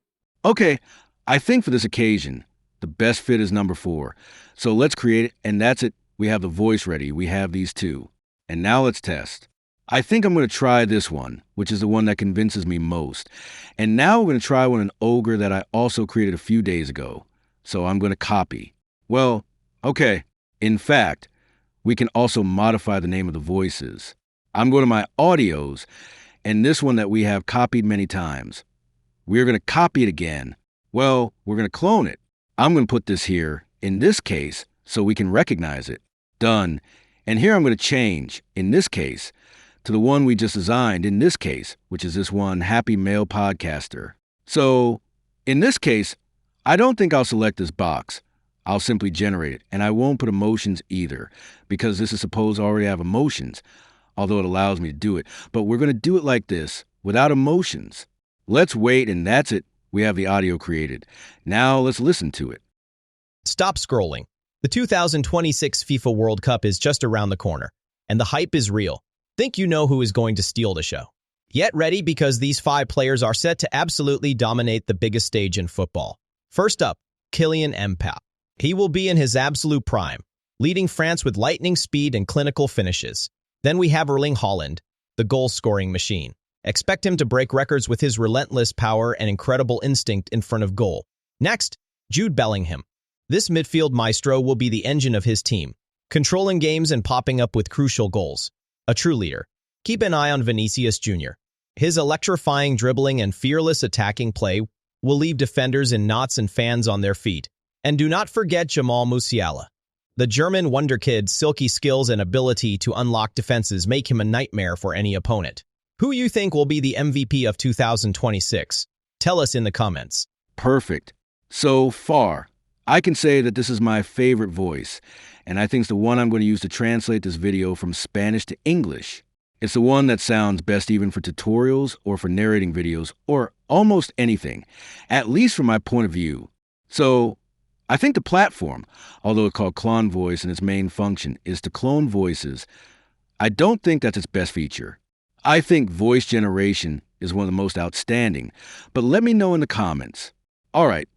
Okay, I think for this occasion, the best fit is number 4. So let's create it, and that's it. We have the voice ready. We have these 2. And now let's test. I think I'm going to try this one, which is the one that convinces me most. And now we're going to try one an ogre that I also created a few days ago. So I'm going to copy. Well, okay. In fact, we can also modify the name of the voices. I'm going to my audios, and this one that we have copied many times. We're going to copy it again. Well, we're going to clone it. I'm going to put this here, in this case, so we can recognize it. Done. And here I'm going to change, in this case, to the one we just designed, in this case, which is this one, Happy Male Podcaster. So, in this case, I don't think I'll select this box. I'll simply generate it, and I won't put emotions either, because this is supposed to already have emotions, although it allows me to do it. But we're going to do it like this, without emotions. Let's wait, and that's it. We have the audio created. Now let's listen to it. Stop scrolling. The 2026 FIFA World Cup is just around the corner, and the hype is real. Think you know who is going to steal the show. Get ready because these 5 players are set to absolutely dominate the biggest stage in football. First up, Kylian Mbappé. He will be in his absolute prime, leading France with lightning speed and clinical finishes. Then we have Erling Haaland, the goal-scoring machine. Expect him to break records with his relentless power and incredible instinct in front of goal. Next, Jude Bellingham. This midfield maestro will be the engine of his team, controlling games and popping up with crucial goals. A true leader. Keep an eye on Vinicius Jr. His electrifying dribbling and fearless attacking play will leave defenders in knots and fans on their feet. And do not forget Jamal Musiala. The German wonderkid's silky skills and ability to unlock defenses make him a nightmare for any opponent. Who you think will be the MVP of 2026? Tell us in the comments. Perfect. So far, I can say that this is my favorite voice, and I think it's the one I'm going to use to translate this video from Spanish to English. It's the one that sounds best even for tutorials or for narrating videos or almost anything, at least from my point of view. So, I think the platform, although it's called Clone Voice and its main function is to clone voices, I don't think that's its best feature. I think voice generation is one of the most outstanding, but let me know in the comments. All right,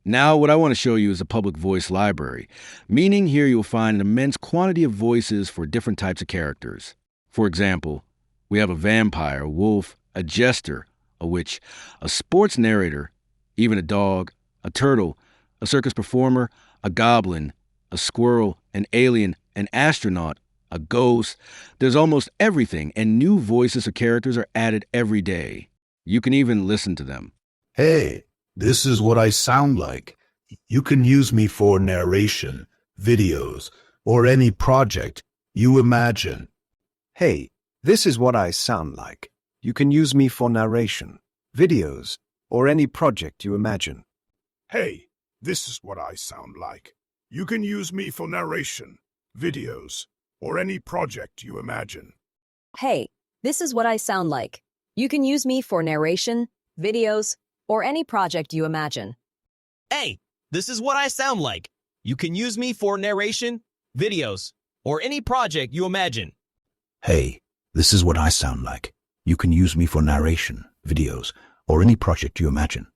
now what I want to show you is a public voice library, meaning here you'll find an immense quantity of voices for different types of characters. For example, we have a vampire, a wolf, a jester, a witch, a sports narrator, even a dog, a turtle, a circus performer, a goblin, a squirrel, an alien, an astronaut, a ghost. There's almost everything, and new voices of characters are added every day. You can even listen to them. Hey, this is what I sound like. You can use me for narration, videos, or any project you imagine. Hey, this is what I sound like. You can use me for narration, videos, or any project you imagine. Hey, this is what I sound like. You can use me for narration, videos, or any project you imagine. Hey, this is what I sound like. You can use me for narration, videos, or any project you imagine. Hey, this is what I sound like. You can use me for narration, videos, or any project you imagine. Hey, this is what I sound like. You can use me for narration, videos, or any project you imagine.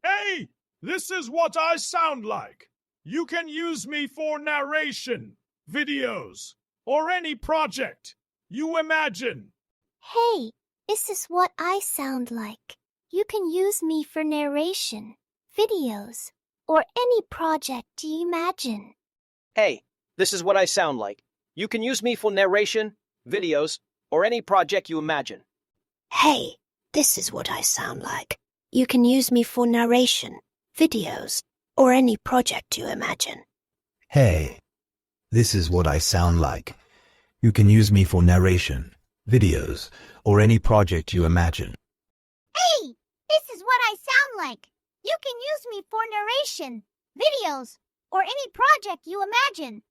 Hey, this is what I sound like. You can use me for narration, videos, or any project you imagine. Hey, this is what I sound like. You can use me for narration, videos, or any project you imagine. Hey, this is what I sound like. You can use me for narration, videos, or any project you imagine. Hey, this is what I sound like. You can use me for narration, videos, or any project you imagine. Hey, this is what I sound like. You can use me for narration, videos, or any project you imagine. Hey, this is what I sound like. You can use me for narration, videos, or any project you imagine.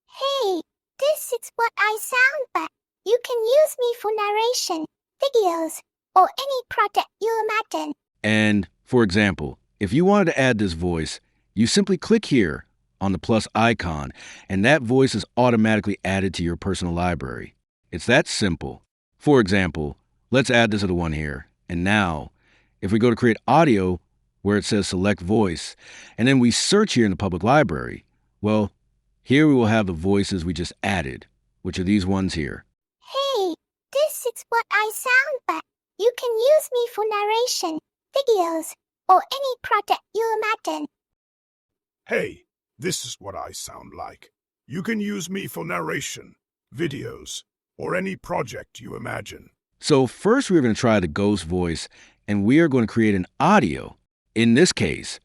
Hey, this is what I sound like. You can use me for narration, videos, or any project you imagine. And, for example, if you wanted to add this voice, you simply click here on the plus icon, and that voice is automatically added to your personal library. It's that simple. For example, let's add this other one here. And now, if we go to create audio, where it says select voice, and then we search here in the public library, well, here we will have the voices we just added, which are these ones here. Hey, this is what I sound like. You can use me for narration, videos, or any project you imagine. Hey, this is what I sound like. You can use me for narration, videos, or any project you imagine. So first we're going to try the ghost voice, and we are going to create an audio. In this case,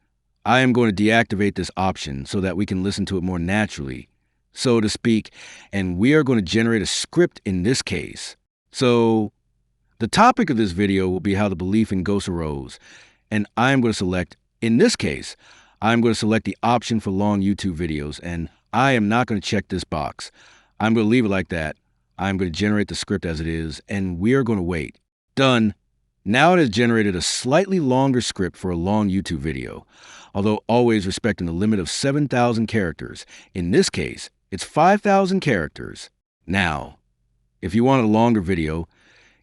I am going to deactivate this option so that we can listen to it more naturally, so to speak, and we are going to generate a script in this case. So the topic of this video will be how the belief in ghosts arose, and I'm going to select, in this case, I'm going to select the option for long YouTube videos, and I am not going to check this box. I'm going to leave it like that. I'm going to generate the script as it is, and we are going to wait. Done. Now it has generated a slightly longer script for a long YouTube video, although always respecting the limit of 7,000 characters. In this case, it's 5,000 characters. Now, if you want a longer video,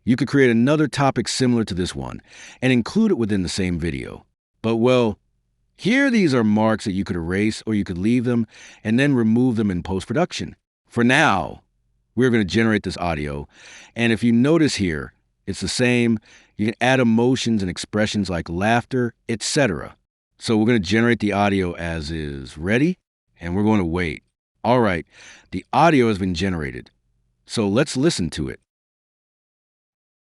you could create another topic similar to this one and include it within the same video. But, well, here these are marks that you could erase or you could leave them and then remove them in post-production. For now, we're going to generate this audio, and if you notice here, it's the same. You can add emotions and expressions like laughter, etc. So we're going to generate the audio as is. Ready? And we're going to wait. All right, the audio has been generated. So let's listen to it.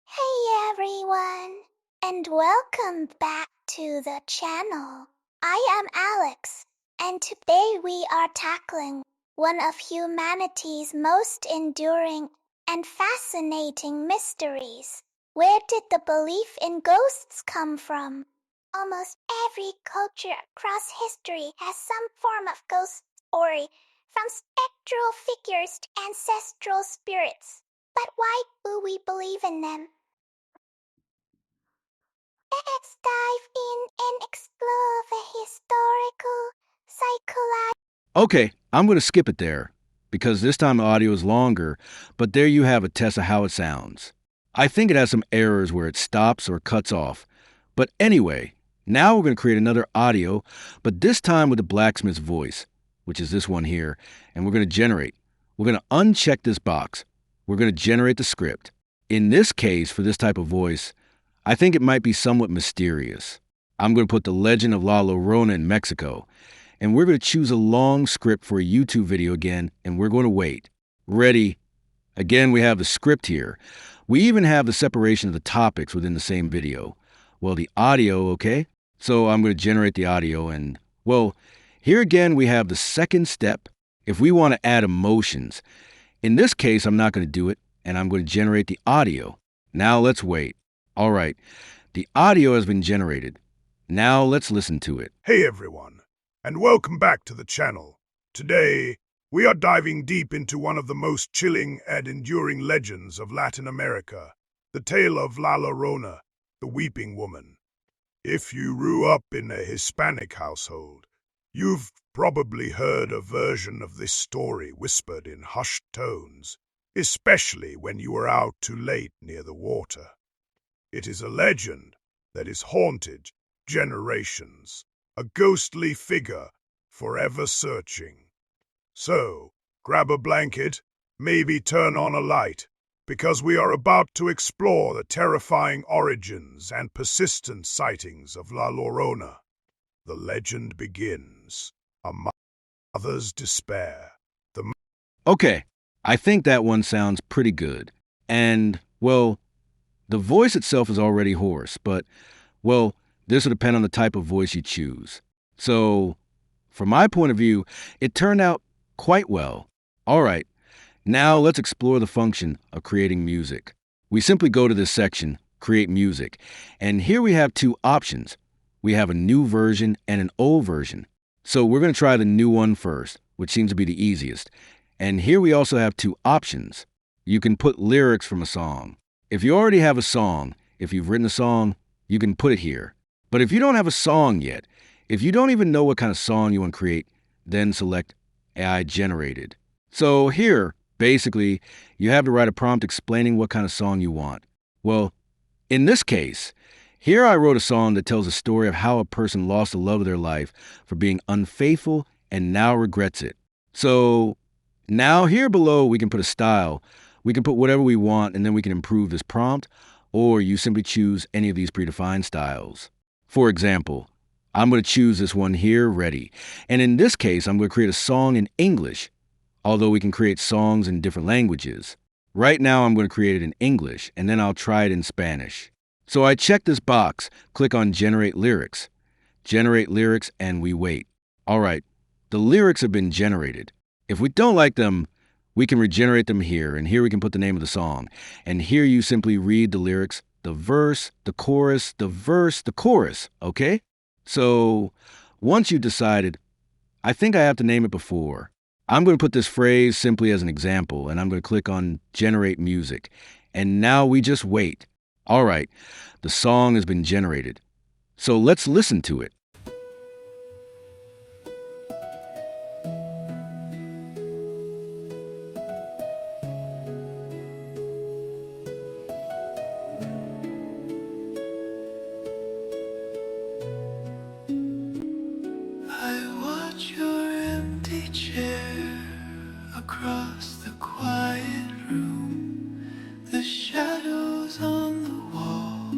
Hey everyone, and welcome back to the channel. I am Alex, and today we are tackling one of humanity's most enduring and fascinating mysteries. Where did the belief in ghosts come from? Almost every culture across history has some form of ghost story, from spectral figures to ancestral spirits. But why do we believe in them? Let's dive in and explore the historical, psychological... Okay, I'm going to skip it there, because this time the audio is longer, but there you have a test of how it sounds. I think it has some errors where it stops or cuts off. But anyway, now we're going to create another audio, but this time with the blacksmith's voice, which is this one here, and we're going to generate. We're going to uncheck this box. We're going to generate the script. In this case, for this type of voice, I think it might be somewhat mysterious. I'm going to put the legend of La Llorona in Mexico, and we're going to choose a long script for a YouTube video again, and we're going to wait. Ready? Again, we have the script here. We even have the separation of the topics within the same video. Well, the audio, okay? So I'm going to generate the audio and, well, here again we have the second step. If we want to add emotions, in this case I'm not going to do it, and I'm going to generate the audio. Now let's wait. All right, the audio has been generated. Now let's listen to it. Hey everyone, and welcome back to the channel. Today, we are diving deep into one of the most chilling and enduring legends of Latin America, the tale of La Llorona, the Weeping Woman. If you grew up in a Hispanic household, you've probably heard a version of this story whispered in hushed tones, especially when you were out too late near the water. It is a legend that has haunted generations, a ghostly figure forever searching. So, grab a blanket, maybe turn on a light, because we are about to explore the terrifying origins and persistent sightings of La Llorona. The legend begins. A mother's despair. Okay, I think that one sounds pretty good. And, well, the voice itself is already hoarse, but, well, this will depend on the type of voice you choose. So, from my point of view, it turned out quite well. All right, now let's explore the function of creating music. We simply go to this section, Create Music, and here we have two options. We have a new version and an old version. So we're going to try the new one first, which seems to be the easiest. And here we also have two options. You can put lyrics from a song. If you already have a song, if you've written a song, you can put it here. But if you don't have a song yet, if you don't even know what kind of song you want to create, then select AI Generated. So here, basically, you have to write a prompt explaining what kind of song you want. Well, in this case, here I wrote a song that tells a story of how a person lost the love of their life for being unfaithful and now regrets it. So now here below, we can put a style. We can put whatever we want, and then we can improve this prompt, or you simply choose any of these predefined styles. For example, I'm going to choose this one here, Ready. And in this case, I'm going to create a song in English, although we can create songs in different languages. Right now, I'm going to create it in English, and then I'll try it in Spanish. So I check this box, click on Generate Lyrics. Generate lyrics, and we wait. All right, the lyrics have been generated. If we don't like them, we can regenerate them here, and here we can put the name of the song. And here you simply read the lyrics, the verse, the chorus, the verse, the chorus, okay? So once you've decided, I think I have to name it before. I'm going to put this phrase simply as an example, and I'm going to click on Generate Music. And now we just wait. All right, the song has been generated. So let's listen to it. I watch your empty chair across the quiet room. The shadows on the wall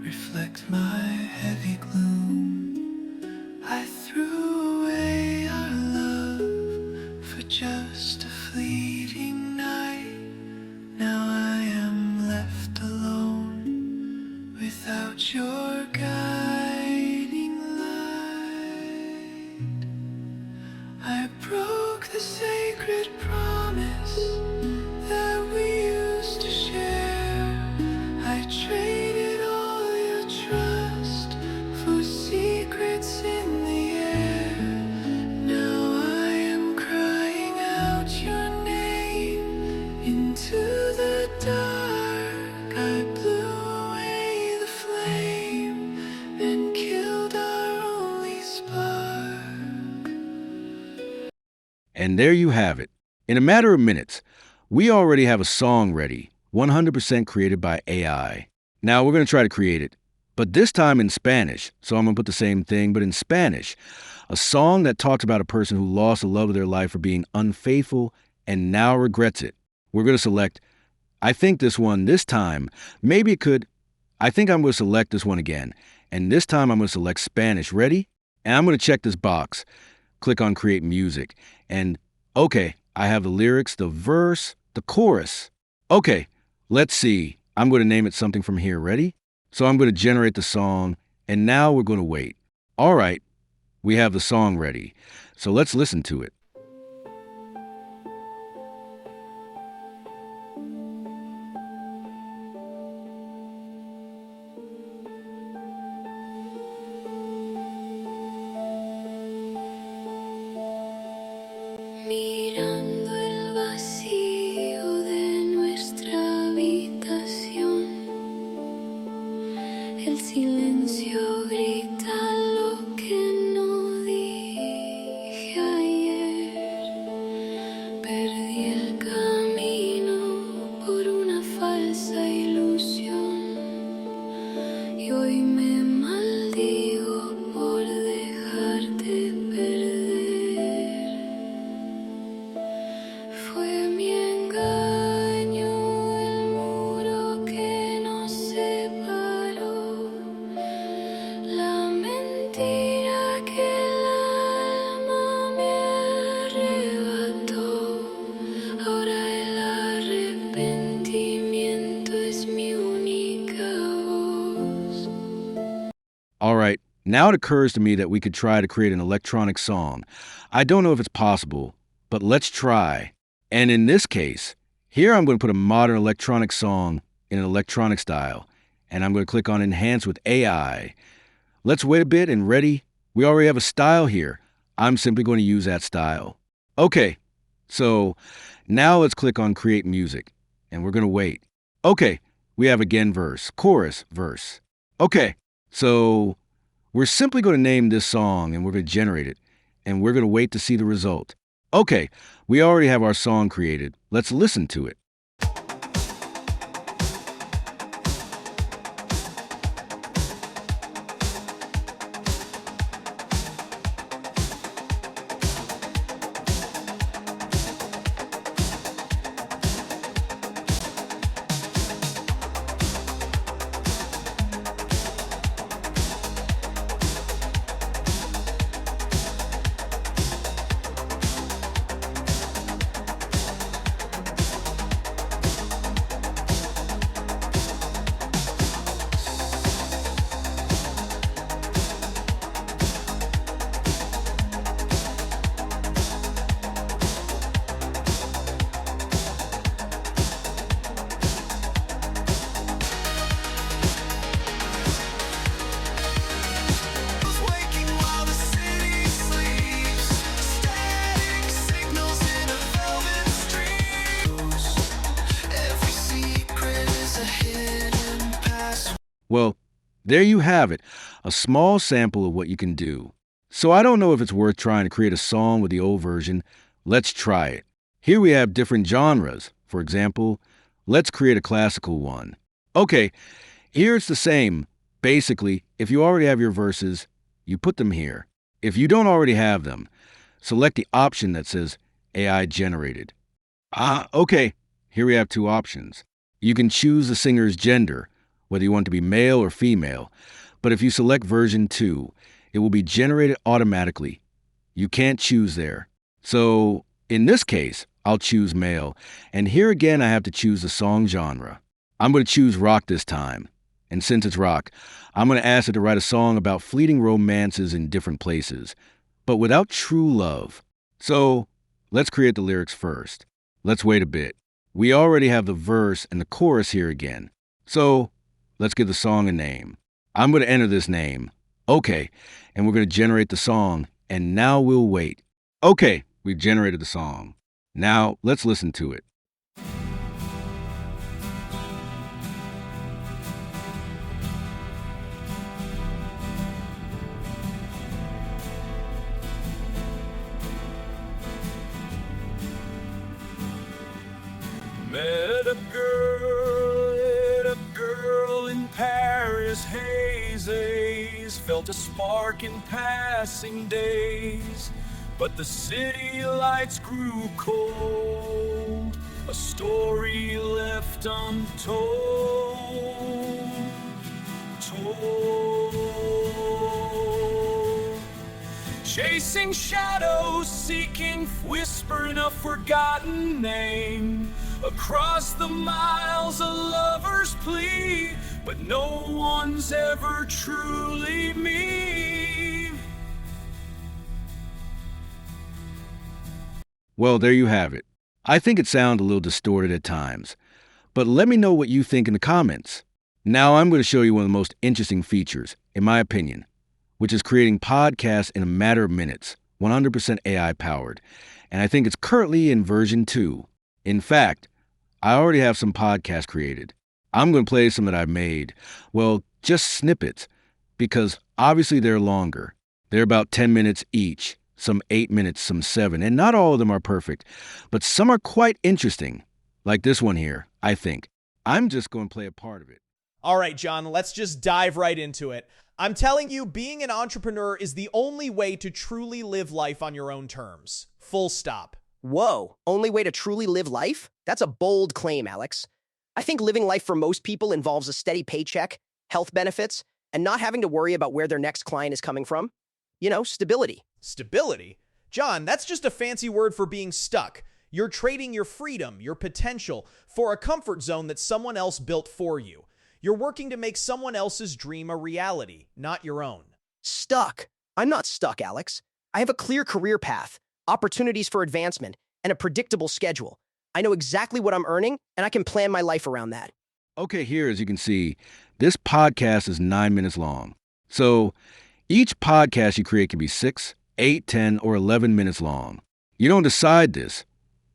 reflect my heavy gloom. I threw away our love for just a fleeting night. Now I am left alone without your guiding light. I broke the sacred promise that we used to share. I traded all your trust for secrets in the air. Now I am crying out your name into the dark. I blew away the flame and killed our only spark. And there you have it. In a matter of minutes, we already have a song ready, 100% created by AI. Now we're going to try to create it, but this time in Spanish. So I'm going to put the same thing, but in Spanish. A song that talks about a person who lost the love of their life for being unfaithful and now regrets it. We're going to select, I think this one this time, maybe it could, I think I'm going to select this one again. And this time I'm going to select Spanish. Ready? And I'm going to check this box. Click on Create Music. And, okay, I have the lyrics, the verse, the chorus. Okay, let's see. I'm going to name it something from here. Ready? So I'm going to generate the song, and now we're going to wait. All right, we have the song ready. So let's listen to it. All right, now it occurs to me that we could try to create an electronic song. I don't know if it's possible, but let's try. And in this case, here I'm going to put a modern electronic song in an electronic style, and I'm going to click on Enhance with AI. Let's wait a bit and ready. We already have a style here. I'm simply going to use that style. Okay, so now let's click on Create Music, and we're going to wait. Okay, we have again verse, chorus, verse. Okay, so we're simply going to name this song, and we're going to generate it, and we're going to wait to see the result. Okay, we already have our song created. Let's listen to it. Well, there you have it, a small sample of what you can do. So I don't know if it's worth trying to create a song with the old version. Let's try it. Here we have different genres. For example, let's create a classical one. Okay, here it's the same. Basically, if you already have your verses, you put them here. If you don't already have them, select the option that says AI generated. Okay, here we have two options. You can choose the singer's gender, whether you want to be male or female. But if you select version 2, it will be generated automatically. You can't choose there. So in this case, I'll choose male. And here again, I have to choose the song genre. I'm going to choose rock this time. And since it's rock, I'm going to ask it to write a song about fleeting romances in different places, but without true love. So let's create the lyrics first. Let's wait a bit. We already have the verse and the chorus here again. So let's give the song a name. I'm going to enter this name. Okay, and we're going to generate the song, and now we'll wait. Okay, we've generated the song. Now let's listen to it. Met a girl in Paris hazes, felt a spark in passing days, but the city lights grew cold, a story left untold, chasing shadows, seeking, whispering a forgotten name. Across the miles, a lover's plea, but no one's ever truly me. Well, there you have it. I think it sounds a little distorted at times, but let me know what you think in the comments. Now I'm going to show you one of the most interesting features, in my opinion, which is creating podcasts in a matter of minutes, 100% AI powered, and I think it's currently in version 2. In fact, I already have some podcasts created. I'm going to play some that I've made. Well, just snippets, because obviously they're longer. They're about 10 minutes each, some 8 minutes, some 7, and not all of them are perfect, but some are quite interesting, like this one here, I think. I'm just going to play a part of it. All right, John, let's just dive right into it. I'm telling you, being an entrepreneur is the only way to truly live life on your own terms. Full stop. Whoa, only way to truly live life? That's a bold claim, Alex. I think living life for most people involves a steady paycheck, health benefits, and not having to worry about where their next client is coming from. You know, stability. Stability? John, that's just a fancy word for being stuck. You're trading your freedom, your potential, for a comfort zone that someone else built for you. You're working to make someone else's dream a reality, not your own. Stuck. I'm not stuck, Alex. I have a clear career path, opportunities for advancement, and a predictable schedule. I know exactly what I'm earning, and I can plan my life around that. Okay, here, as you can see, this podcast is 9 minutes long. So each podcast you create can be 6, 8, 10, or 11 minutes long. You don't decide this.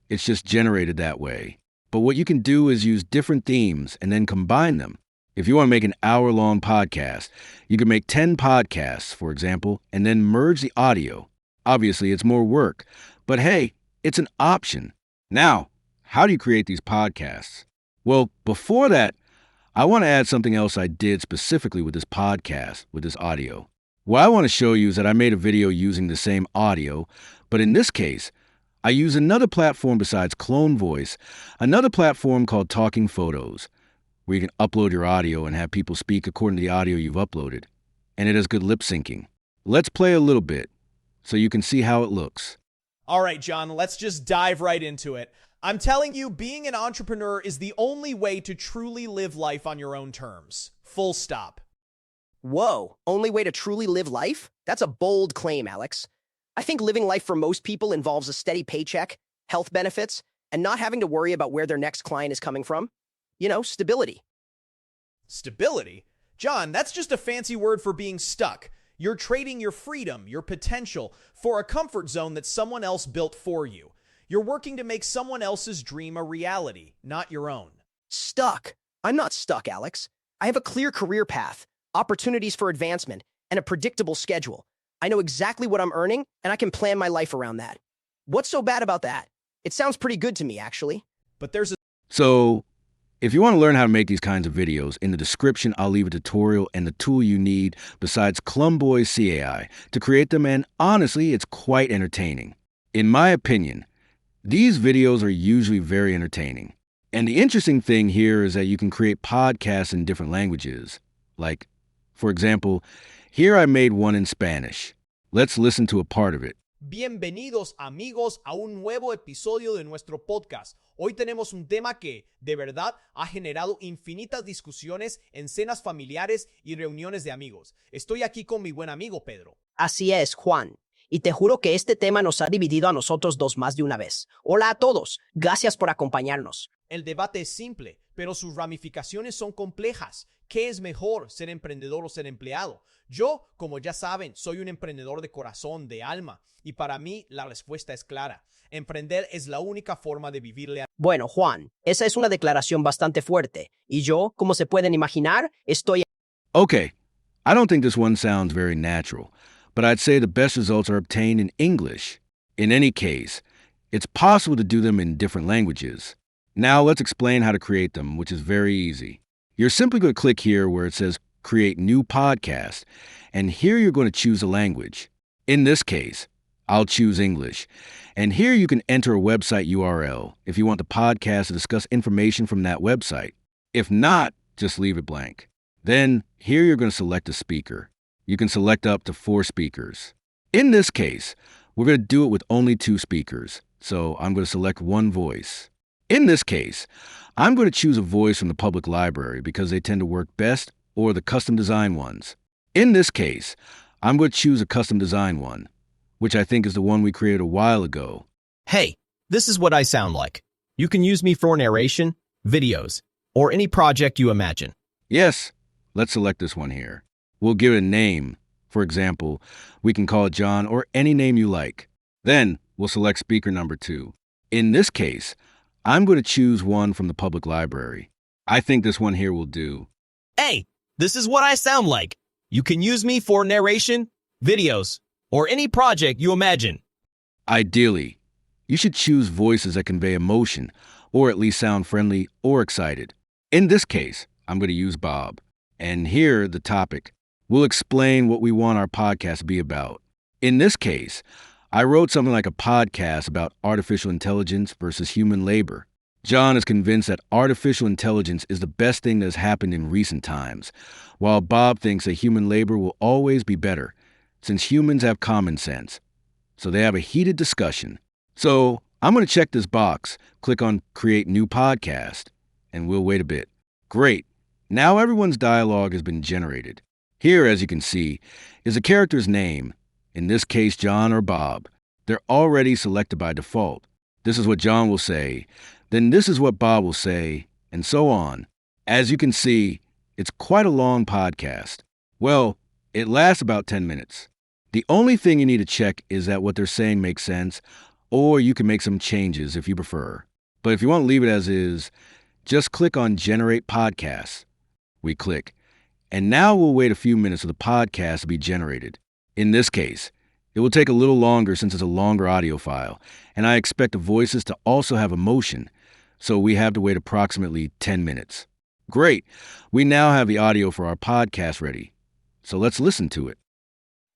It's just generated that way. But what you can do is use different themes and then combine them. If you want to make an hour-long podcast, you can make 10 podcasts, for example, and then merge the audio. Obviously, it's more work, but hey, it's an option. Now, how do you create these podcasts? Well, before that, I want to add something else I did specifically with this podcast, with this audio. What I want to show you is that I made a video using the same audio, but in this case, I use another platform besides Clone Voice, another platform called Talking Photos, where you can upload your audio and have people speak according to the audio you've uploaded. And it has good lip syncing. Let's play a little bit so you can see how it looks. All right, John, let's just dive right into it. I'm telling you, being an entrepreneur is the only way to truly live life on your own terms. Full stop. Whoa, only way to truly live life? That's a bold claim, Alex. I think living life for most people involves a steady paycheck, health benefits, and not having to worry about where their next client is coming from. You know, stability. Stability? John, that's just a fancy word for being stuck. You're trading your freedom, your potential, for a comfort zone that someone else built for you. You're working to make someone else's dream a reality, not your own. Stuck. I'm not stuck, Alex. I have a clear career path, opportunities for advancement, and a predictable schedule. I know exactly what I'm earning, and I can plan my life around that. What's so bad about that? It sounds pretty good to me, actually. But there's a... So, if you want to learn how to make these kinds of videos, in the description I'll leave a tutorial and the tool you need besides Clumboy's CAI to create them, and honestly, it's quite entertaining. In my opinion, these videos are usually very entertaining. And the interesting thing here is that you can create podcasts in different languages. Like, for example, here I made one in Spanish. Let's listen to a part of it. Bienvenidos amigos a un nuevo episodio de nuestro podcast. Hoy tenemos un tema que, de verdad, ha generado infinitas discusiones en cenas familiares y reuniones de amigos. Estoy aquí con mi buen amigo Pedro. Así es, Juan. Y te juro que este tema nos ha dividido a nosotros dos más de una vez. Hola a todos. Gracias por acompañarnos. El debate es simple, pero sus ramificaciones son complejas. ¿Qué es mejor, ser emprendedor o ser empleado? Yo, como ya saben, soy un emprendedor de corazón, de alma, y para mí la respuesta es clara. Emprender es la única forma de vivirle a... Bueno, Juan, esa es una declaración bastante fuerte. Y yo, como se pueden imaginar, estoy... Okay, I don't think this one sounds very natural, but I'd say the best results are obtained in English. In any case, it's possible to do them in different languages. Now let's explain how to create them, which is very easy. You're simply going to click here where it says Create New Podcast, and here you're going to choose a language. In this case, I'll choose English. And here you can enter a website URL if you want the podcast to discuss information from that website. If not, just leave it blank. Then, here you're going to select a speaker. You can select up to 4 speakers. In this case, we're going to do it with only 2 speakers, so I'm going to select one voice. In this case, I'm going to choose a voice from the public library because they tend to work best, or the custom design ones. In this case, I'm going to choose a custom design one, which I think is the one we created a while ago. Hey, this is what I sound like. You can use me for narration, videos, or any project you imagine. Yes, let's select this one here. We'll give it a name. For example, we can call it John or any name you like. Then we'll select speaker number 2. In this case, I'm going to choose one from the public library. I think this one here will do. Hey, this is what I sound like. You can use me for narration, videos, or any project you imagine. Ideally, you should choose voices that convey emotion, or at least sound friendly or excited. In this case, I'm going to use Bob. And here, the topic. We'll explain what we want our podcast to be about. In this case, I wrote something like a podcast about artificial intelligence versus human labor. John is convinced that artificial intelligence is the best thing that has happened in recent times, while Bob thinks that human labor will always be better, since humans have common sense. So they have a heated discussion. So I'm going to check this box, click on Create New Podcast, and we'll wait a bit. Great. Now everyone's dialogue has been generated. Here, as you can see, is a character's name, in this case John or Bob. They're already selected by default. This is what John will say, then this is what Bob will say, and so on. As you can see, it's quite a long podcast. Well, it lasts about 10 minutes. The only thing you need to check is that what they're saying makes sense, or you can make some changes if you prefer. But if you want to leave it as is, just click on Generate Podcasts. We click, and now we'll wait a few minutes for the podcast to be generated. In this case, it will take a little longer since it's a longer audio file, and I expect the voices to also have emotion, so we have to wait approximately 10 minutes. Great! We now have the audio for our podcast ready, so let's listen to it.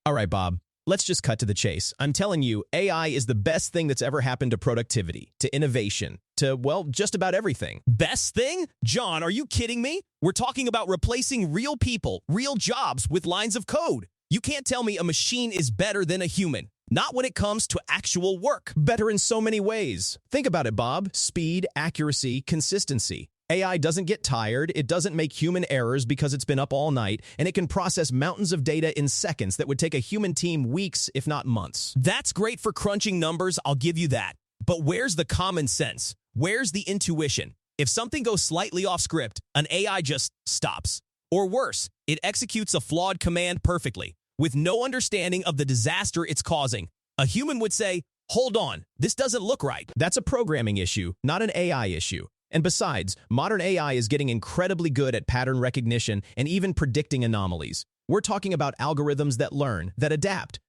All right, Bob, let's just cut to the chase. I'm telling you, AI is the best thing that's ever happened to productivity, to innovation, to, well, just about everything. Best thing? John, are you kidding me? We're talking about replacing real people, real jobs with lines of code. You can't tell me a machine is better than a human. Not when it comes to actual work. Better in so many ways. Think about it, Bob. Speed, accuracy, consistency. AI doesn't get tired, it doesn't make human errors because it's been up all night, and it can process mountains of data in seconds that would take a human team weeks, if not months. That's great for crunching numbers, I'll give you that. But where's the common sense? Where's the intuition? If something goes slightly off script, an AI just stops. Or worse, it executes a flawed command perfectly, with no understanding of the disaster it's causing. A human would say, hold on, this doesn't look right. That's a programming issue, not an AI issue. And besides, modern AI is getting incredibly good at pattern recognition and even predicting anomalies. We're talking about algorithms that learn, that adapt.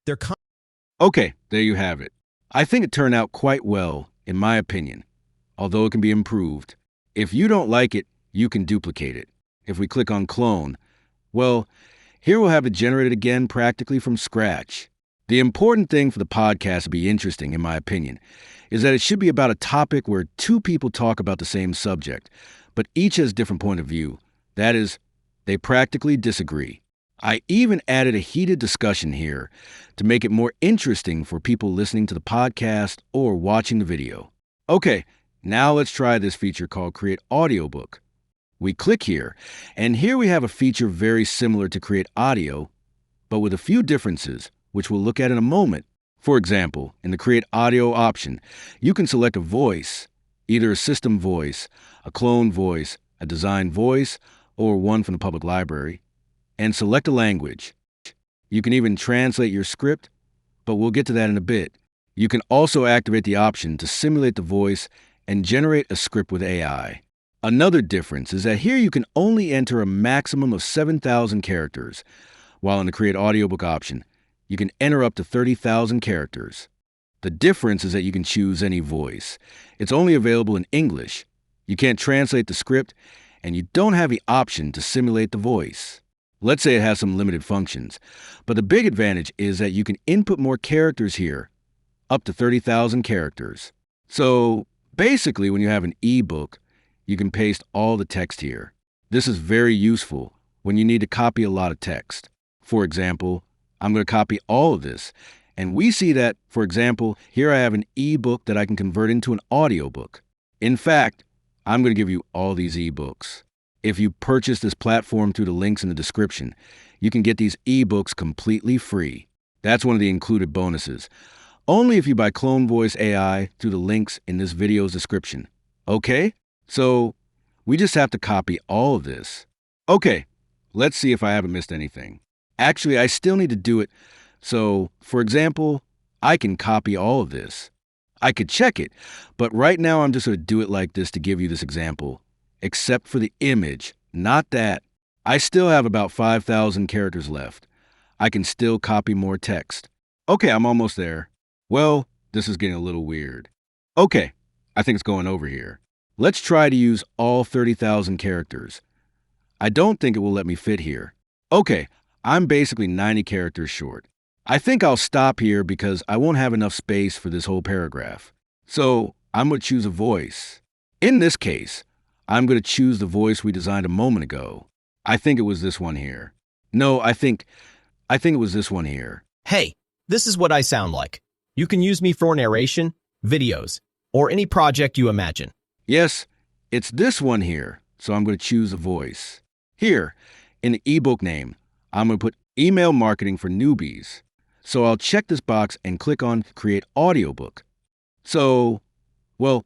Okay, there you have it. I think it turned out quite well, in my opinion, although it can be improved. If you don't like it, you can duplicate it. If we click on Clone, well, here we'll have it generated again practically from scratch. The important thing for the podcast to be interesting, in my opinion, is that it should be about a topic where two people talk about the same subject, but each has a different point of view. That is, they practically disagree. I even added a heated discussion here to make it more interesting for people listening to the podcast or watching the video. Okay, now let's try this feature called Create Audiobook. We click here, and here we have a feature very similar to Create Audio, but with a few differences, which we'll look at in a moment. For example, in the Create Audio option, you can select a voice, either a system voice, a clone voice, a design voice, or one from the public library, and select a language. You can even translate your script, but we'll get to that in a bit. You can also activate the option to simulate the voice and generate a script with AI. Another difference is that here you can only enter a maximum of 7,000 characters, while in the Create Audiobook option, you can enter up to 30,000 characters. The difference is that you can choose any voice. It's only available in English. You can't translate the script, and you don't have the option to simulate the voice. Let's say it has some limited functions, but the big advantage is that you can input more characters here, up to 30,000 characters. So basically, when you have an ebook, you can paste all the text here. This is very useful when you need to copy a lot of text. For example, I'm going to copy all of this, and we see that, for example, here I have an ebook that I can convert into an audiobook. In fact, I'm going to give you all these ebooks. If you purchase this platform through the links in the description, you can get these ebooks completely free. That's one of the included bonuses. Only if you buy Clone Voice AI through the links in this video's description. Okay? So, we just have to copy all of this. Okay, let's see if I haven't missed anything. Actually, I still need to do it. So, for example, I can copy all of this. I could check it, but right now I'm just going to do it like this to give you this example. Except for the image, not that. I still have about 5,000 characters left. I can still copy more text. Okay, I'm almost there. Well, this is getting a little weird. Okay, I think it's going over here. Let's try to use all 30,000 characters. I don't think it will let me fit here. Okay, I'm basically 90 characters short. I think I'll stop here because I won't have enough space for this whole paragraph. So I'm going to choose a voice. In this case, I'm going to choose the voice we designed a moment ago. I think it was this one here. No, I think it was this one here. Hey, this is what I sound like. You can use me for narration, videos, or any project you imagine. Yes, it's this one here, so I'm going to choose a voice. Here, in the ebook name, I'm going to put email marketing for newbies. So I'll check this box and click on Create Audiobook. So, well,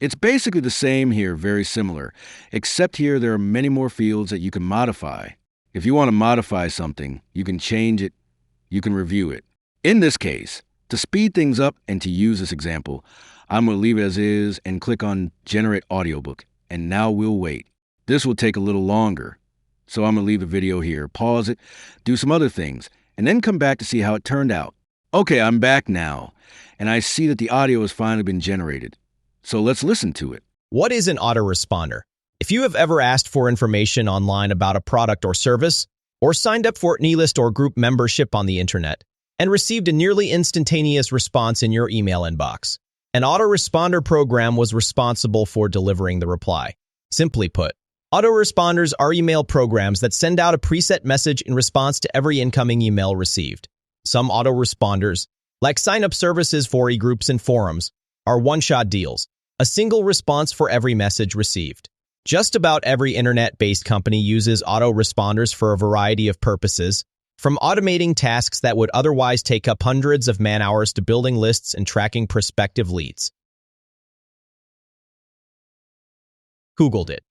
it's basically the same here, very similar, except here there are many more fields that you can modify. If you want to modify something, you can change it, you can review it. In this case, to speed things up and to use this example, I'm going to leave it as is and click on Generate Audiobook, and now we'll wait. This will take a little longer, so I'm going to leave the video here, pause it, do some other things, and then come back to see how it turned out. Okay, I'm back now, and I see that the audio has finally been generated. So let's listen to it. What is an autoresponder? If you have ever asked for information online about a product or service, or signed up for an e-list or group membership on the internet, and received a nearly instantaneous response in your email inbox, an autoresponder program was responsible for delivering the reply. Simply put, autoresponders are email programs that send out a preset message in response to every incoming email received. Some autoresponders, like sign-up services for e-groups and forums, are one-shot deals, a single response for every message received. Just about every internet-based company uses autoresponders for a variety of purposes, from automating tasks that would otherwise take up hundreds of man-hours to building lists and tracking prospective leads. Googled it.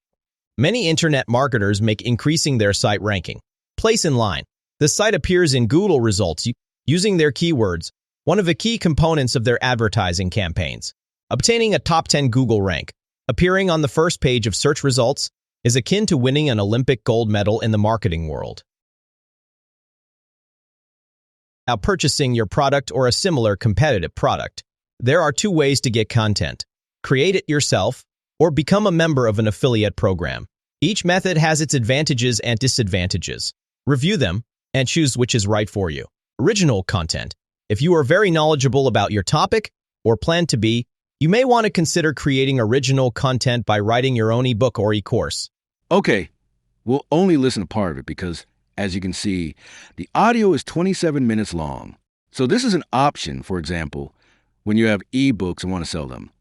Many internet marketers make increasing their site ranking. Place in line. The site appears in Google results using their keywords, one of the key components of their advertising campaigns. Obtaining a top 10 Google rank, appearing on the first page of search results, is akin to winning an Olympic gold medal in the marketing world. Now, purchasing your product or a similar competitive product. There are two ways to get content. Create it yourself, or become a member of an affiliate program. Each method has its advantages and disadvantages. Review them, and choose which is right for you. Original content. If you are very knowledgeable about your topic, or plan to be, you may want to consider creating original content by writing your own ebook or e-course. Okay, we'll only listen to part of it because, as you can see, the audio is 27 minutes long. So this is an option, for example, when you have ebooks and want to sell them.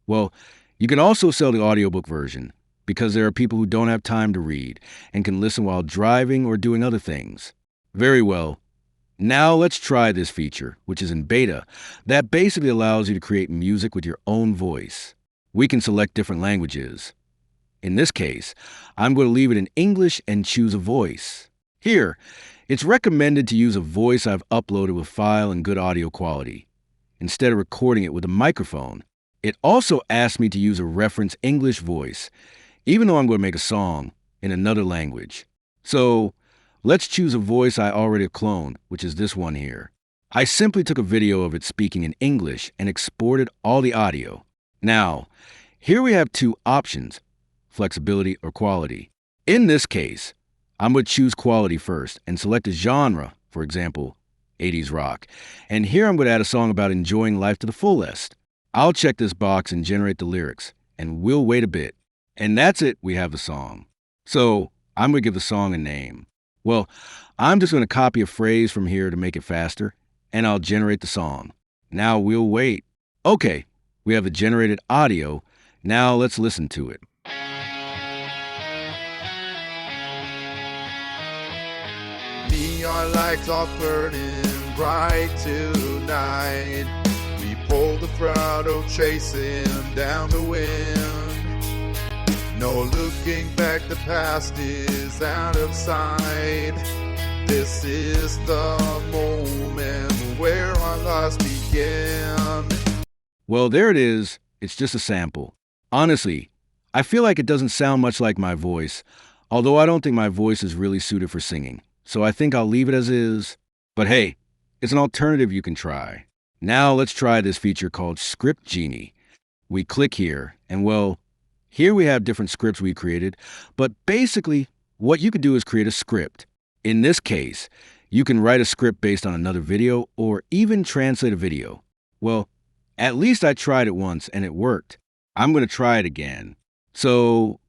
Well, you can also sell the audiobook version because there are people who don't have time to read and can listen while driving or doing other things. Very well. Now let's try this feature, which is in beta, that basically allows you to create music with your own voice. We can select different languages. In this case, I'm going to leave it in English and choose a voice. Here, it's recommended to use a voice I've uploaded with file and good audio quality, instead of recording it with a microphone. It also asks me to use a reference English voice, even though I'm going to make a song in another language. So, let's choose a voice I already cloned, which is this one here. I simply took a video of it speaking in English and exported all the audio. Now, here we have two options, flexibility or quality. In this case, I'm going to choose quality first and select a genre, for example, 80s rock. And here I'm going to add a song about enjoying life to the fullest. I'll check this box and generate the lyrics, and we'll wait a bit. And that's it, we have the song. So, I'm going to give the song a name. Well, I'm just going to copy a phrase from here to make it faster, and I'll generate the song. Now we'll wait. Okay, we have the generated audio. Now let's listen to it. Neon lights are burning bright tonight. We pull the throttle, chasing down the wind. No looking back, the past is out of sight. This is the moment where our lives begin. Well, there it is. It's just a sample. Honestly, I feel like it doesn't sound much like my voice, although I don't think my voice is really suited for singing. So I think I'll leave it as is. But hey, it's an alternative you can try. Now let's try this feature called Script Genie. We click here, and well, here we have different scripts we created, but basically, what you can do is create a script. In this case, you can write a script based on another video or even translate a video. Well, at least I tried it once and it worked. I'm going to try it again. So,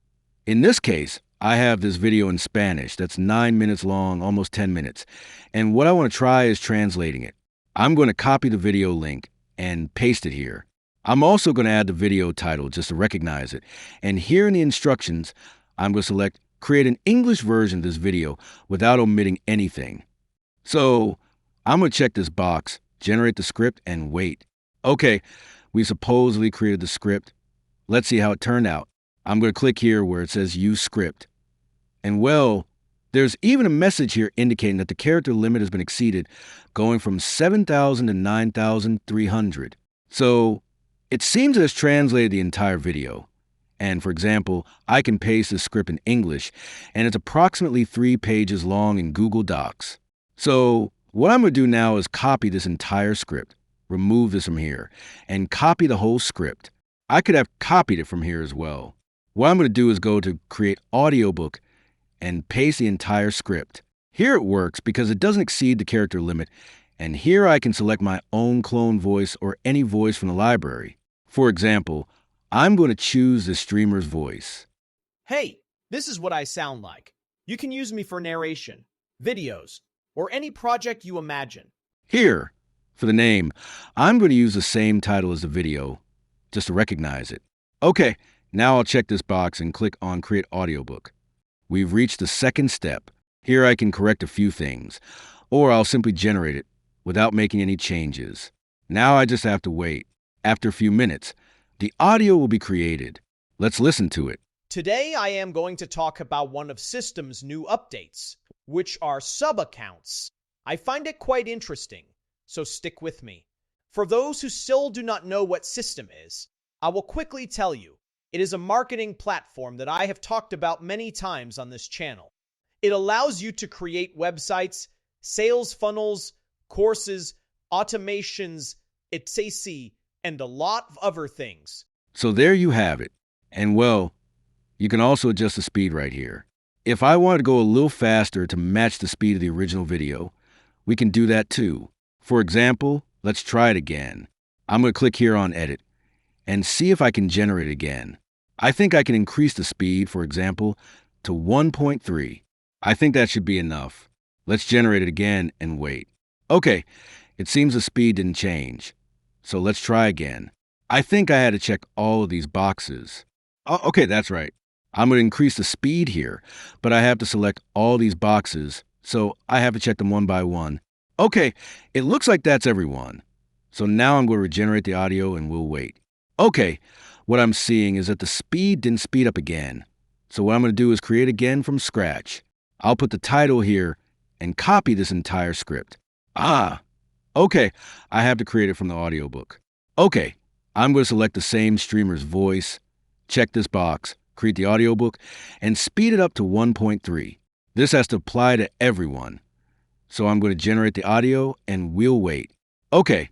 in this case, I have this video in Spanish that's 9 minutes long, almost 10 minutes. And what I want to try is translating it. I'm going to copy the video link and paste it here. I'm also going to add the video title just to recognize it. And here in the instructions, I'm going to select create an English version of this video without omitting anything. So I'm going to check this box, generate the script, and wait. Okay, we supposedly created the script. Let's see how it turned out. I'm going to click here where it says Use Script. And well, there's even a message here indicating that the character limit has been exceeded, going from 7,000 to 9,300. So it seems it has translated the entire video. And for example, I can paste this script in English, and it's approximately 3 pages long in Google Docs. So what I'm going to do now is copy this entire script, remove this from here, and copy the whole script. I could have copied it from here as well. What I'm going to do is go to Create Audiobook and paste the entire script. Here it works because it doesn't exceed the character limit, and here I can select my own clone voice or any voice from the library. For example, I'm going to choose the streamer's voice. Hey, this is what I sound like. You can use me for narration, videos, or any project you imagine. Here, for the name, I'm going to use the same title as the video, just to recognize it. Okay, now I'll check this box and click on Create Audiobook. We've reached the second step. Here I can correct a few things, or I'll simply generate it without making any changes. Now I just have to wait. After a few minutes, the audio will be created. Let's listen to it. Today I am going to talk about one of System's new updates, which are sub-accounts. I find it quite interesting, so stick with me. For those who still do not know what System is, I will quickly tell you. It is a marketing platform that I have talked about many times on this channel. It allows you to create websites, sales funnels, courses, automations, etc., and a lot of other things. So there you have it. And well, you can also adjust the speed right here. If I wanted to go a little faster to match the speed of the original video, we can do that too. For example, let's try it again. I'm going to click here on Edit and see if I can generate it again. I think I can increase the speed, for example, to 1.3. I think that should be enough. Let's generate it again and wait. Okay, it seems the speed didn't change. So let's try again. I think I had to check all of these boxes. Oh, okay, that's right. I'm going to increase the speed here, but I have to select all these boxes, so I have to check them one by one. Okay, it looks like that's everyone. So now I'm going to regenerate the audio and we'll wait. Okay, what I'm seeing is that the speed didn't speed up again. So what I'm going to do is create again from scratch. I'll put the title here and copy this entire script. Okay, I have to create it from the audiobook. Okay, I'm going to select the same streamer's voice, check this box, create the audiobook, and speed it up to 1.3. This has to apply to everyone. So I'm going to generate the audio and we'll wait. Okay,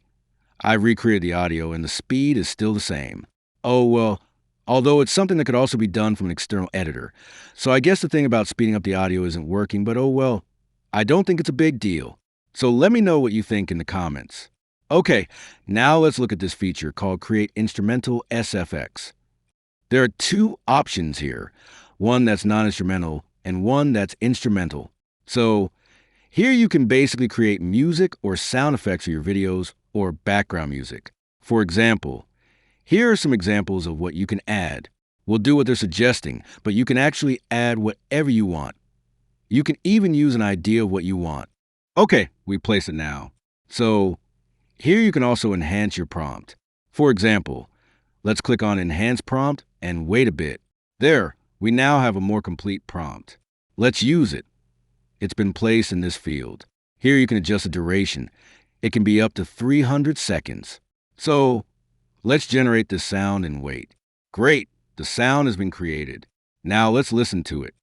I've recreated the audio and the speed is still the same. Oh, well, although it's something that could also be done from an external editor. So I guess the thing about speeding up the audio isn't working, but oh well, I don't think it's a big deal. So let me know what you think in the comments. Okay, now let's look at this feature called Create Instrumental SFX. There are 2 options here, one that's non-instrumental and one that's instrumental. So here you can basically create music or sound effects for your videos or background music. For example, here are some examples of what you can add. We'll do what they're suggesting, but you can actually add whatever you want. You can even use an idea of what you want. Okay, we place it now. So here you can also enhance your prompt. For example, let's click on Enhance Prompt and wait a bit. There, we now have a more complete prompt. Let's use it. It's been placed in this field. Here you can adjust the duration. It can be up to 300 seconds. So let's generate this sound and wait. Great, the sound has been created. Now let's listen to it.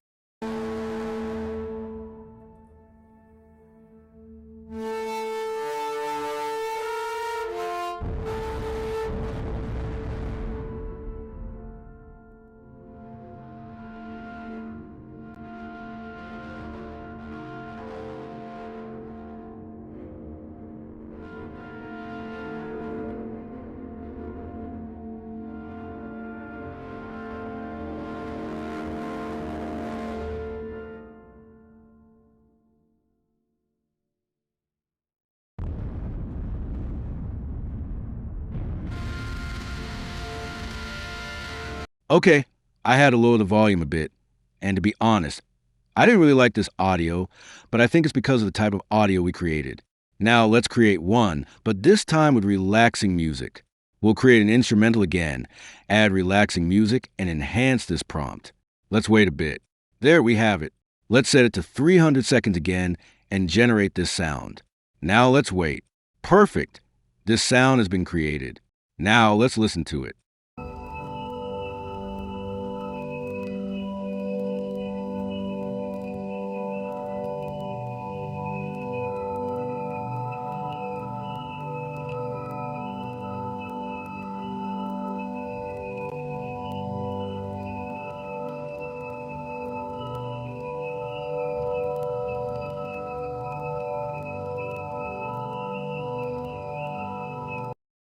Okay, I had to lower the volume a bit, And to be honest, I didn't really like this audio, but I think it's because of the type of audio we created. Now let's create one, but this time with relaxing music. We'll create an instrumental again, add relaxing music, and enhance this prompt. Let's wait a bit. There we have it. Let's set it to 300 seconds again and generate this sound. Now let's wait. Perfect! This sound has been created. Now let's listen to it.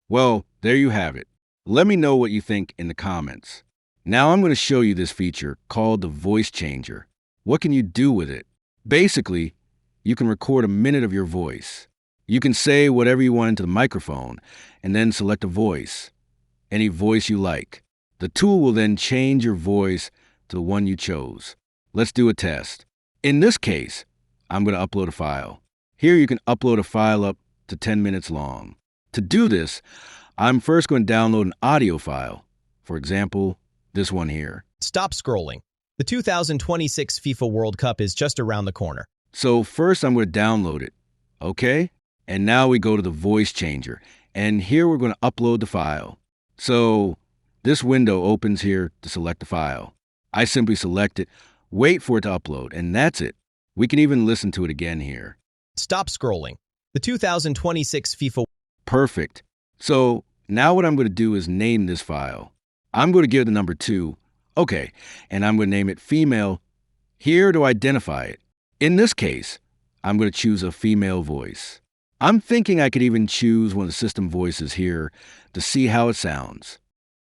Well, there you have it. Let me know what you think in the comments. Now I'm going to show you this feature called the voice changer. What can you do with it? Basically, you can record a minute of your voice. You can say whatever you want into the microphone and then select a voice, any voice you like. The tool will then change your voice to the one you chose. Let's do a test. In this case, I'm going to upload a file. Here you can upload a file up to 10 minutes long. To do this, I'm first going to download an audio file. For example, this one here. Stop scrolling. The 2026 FIFA World Cup is just around the corner. So first I'm going to download it. Okay? And now we go to the voice changer. And here we're going to upload the file. So this window opens here to select the file. I simply select it, wait for it to upload, and that's it. We can even listen to it again here. Stop scrolling. The 2026 FIFA. Perfect. So now what I'm going to do is name this file. I'm going to give it the number 2. Okay, and I'm going to name it female. Here to identify it. In this case, I'm going to choose a female voice. I'm thinking I could even choose one of the system voices here to see how it sounds.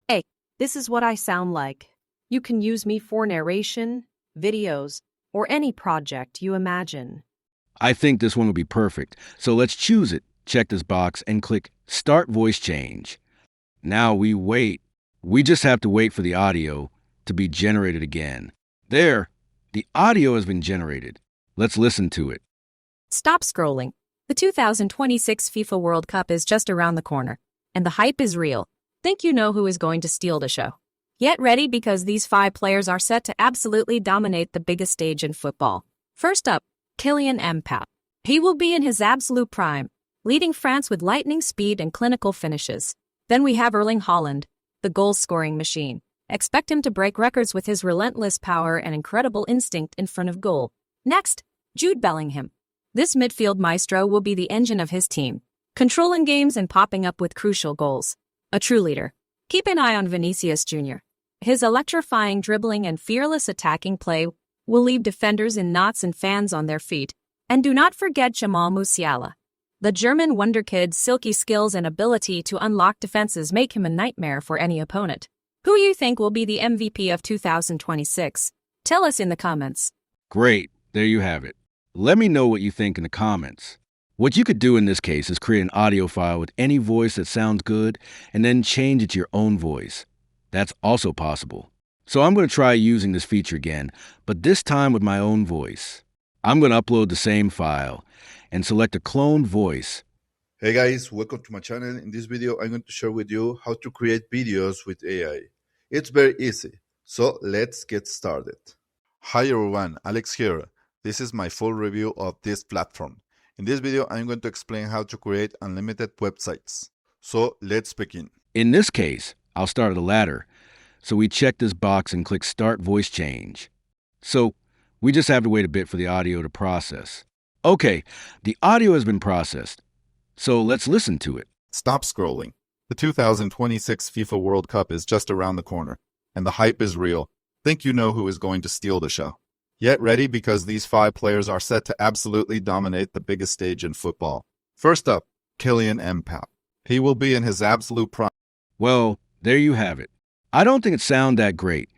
Hey, this is what I sound like. You can use me for narration, videos, or any project you imagine. I think this one will be perfect, so let's choose it. Check this box and click Start Voice Change. Now we wait. We just have to wait for the audio to be generated again. There, the audio has been generated. Let's listen to it. Stop scrolling. The 2026 FIFA World Cup is just around the corner, and the hype is real. Think you know who is going to steal the show. Get ready because these 5 players are set to absolutely dominate the biggest stage in football. First up, Kylian Mbappé. He will be in his absolute prime, leading France with lightning speed and clinical finishes. Then we have Erling Haaland, the goal-scoring machine. Expect him to break records with his relentless power and incredible instinct in front of goal. Next, Jude Bellingham. This midfield maestro will be the engine of his team, controlling games and popping up with crucial goals. A true leader. Keep an eye on Vinicius Jr. His electrifying dribbling and fearless attacking play will leave defenders in knots and fans on their feet. And do not forget Jamal Musiala. The German wonderkid's silky skills and ability to unlock defenses make him a nightmare for any opponent. Who you think will be the MVP of 2026? Tell us in the comments. Great, there you have it. Let me know what you think in the comments. What you could do in this case is create an audio file with any voice that sounds good and then change it to your own voice. That's also possible. So I'm going to try using this feature again, but this time with my own voice. I'm going to upload the same file and select a cloned voice. Hey guys, welcome to my channel. In this video, I'm going to share with you how to create videos with AI. It's very easy, so let's get started. Hi everyone, Alex here. This is my full review of this platform. In this video, I'm going to explain how to create unlimited websites. So let's begin. In this case, I'll start at the latter. So we check this box and click Start Voice Change. So we just have to wait a bit for the audio to process. Okay, the audio has been processed. So let's listen to it. Stop scrolling. The 2026 FIFA World Cup is just around the corner, and the hype is real. Think you know who is going to steal the show. Get ready because these 5 players are set to absolutely dominate the biggest stage in football. First up, Kylian Mbappé. He will be in his absolute prime. Well, there you have it. I don't think it sounded that great,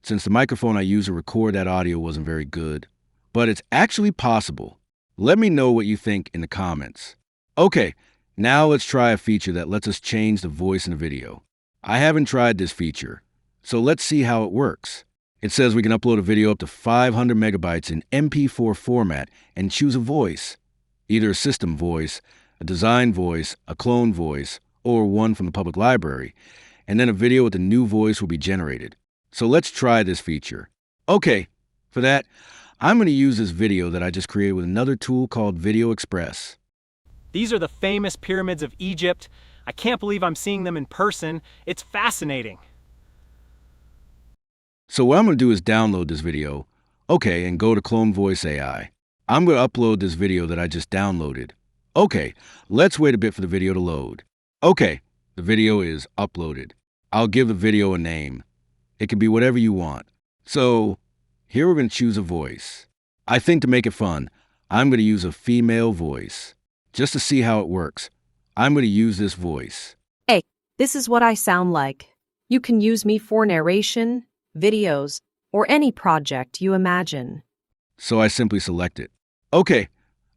since the microphone I used to record that audio wasn't very good. But it's actually possible. Let me know what you think in the comments. Okay, now let's try a feature that lets us change the voice in a video. I haven't tried this feature, so let's see how it works. It says we can upload a video up to 500 megabytes in MP4 format and choose a voice, either a system voice, a design voice, a clone voice, or one from the public library, and then a video with a new voice will be generated. So let's try this feature. Okay, for that, I'm going to use this video that I just created with another tool called Video Express. These are the famous pyramids of Egypt. I can't believe I'm seeing them in person. It's fascinating. So what I'm going to do is download this video, okay, and go to Clone Voice AI. I'm going to upload this video that I just downloaded. Okay, let's wait a bit for the video to load. Okay, the video is uploaded. I'll give the video a name. It can be whatever you want. So here we're going to choose a voice. I think to make it fun, I'm going to use a female voice. Just to see how it works, I'm going to use this voice. Hey, this is what I sound like. You can use me for narration, videos, or any project you imagine. So I simply select it. Okay,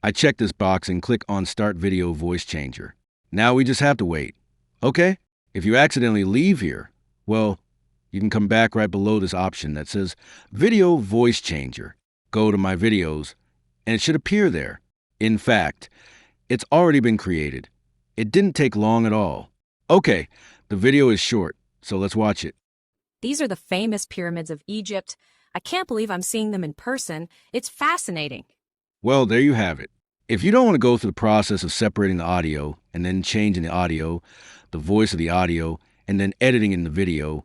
I check this box and click on Start Video Voice Changer. Now we just have to wait. Okay, if you accidentally leave here, well, you can come back right below this option that says Video Voice Changer. Go to My Videos, and it should appear there. In fact, it's already been created. It didn't take long at all. Okay, the video is short, so let's watch it. These are the famous pyramids of Egypt. I can't believe I'm seeing them in person. It's fascinating. Well, there you have it. If you don't want to go through the process of separating the audio and then changing the audio, the voice of the audio, and then editing in the video,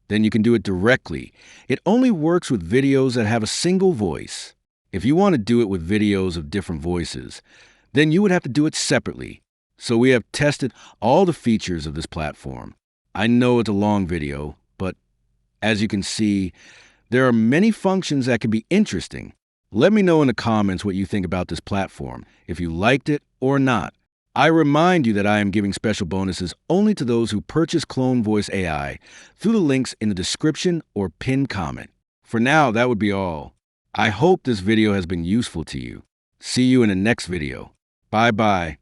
then you can do it directly. It only works with videos that have a single voice. If you want to do it with videos of different voices, then you would have to do it separately. So we have tested all the features of this platform. I know it's a long video, but as you can see, there are many functions that can be interesting. Let me know in the comments what you think about this platform, if you liked it or not. I remind you that I am giving special bonuses only to those who purchase Clone Voice AI through the links in the description or pinned comment. For now, that would be all. I hope this video has been useful to you. See you in the next video. Bye-bye.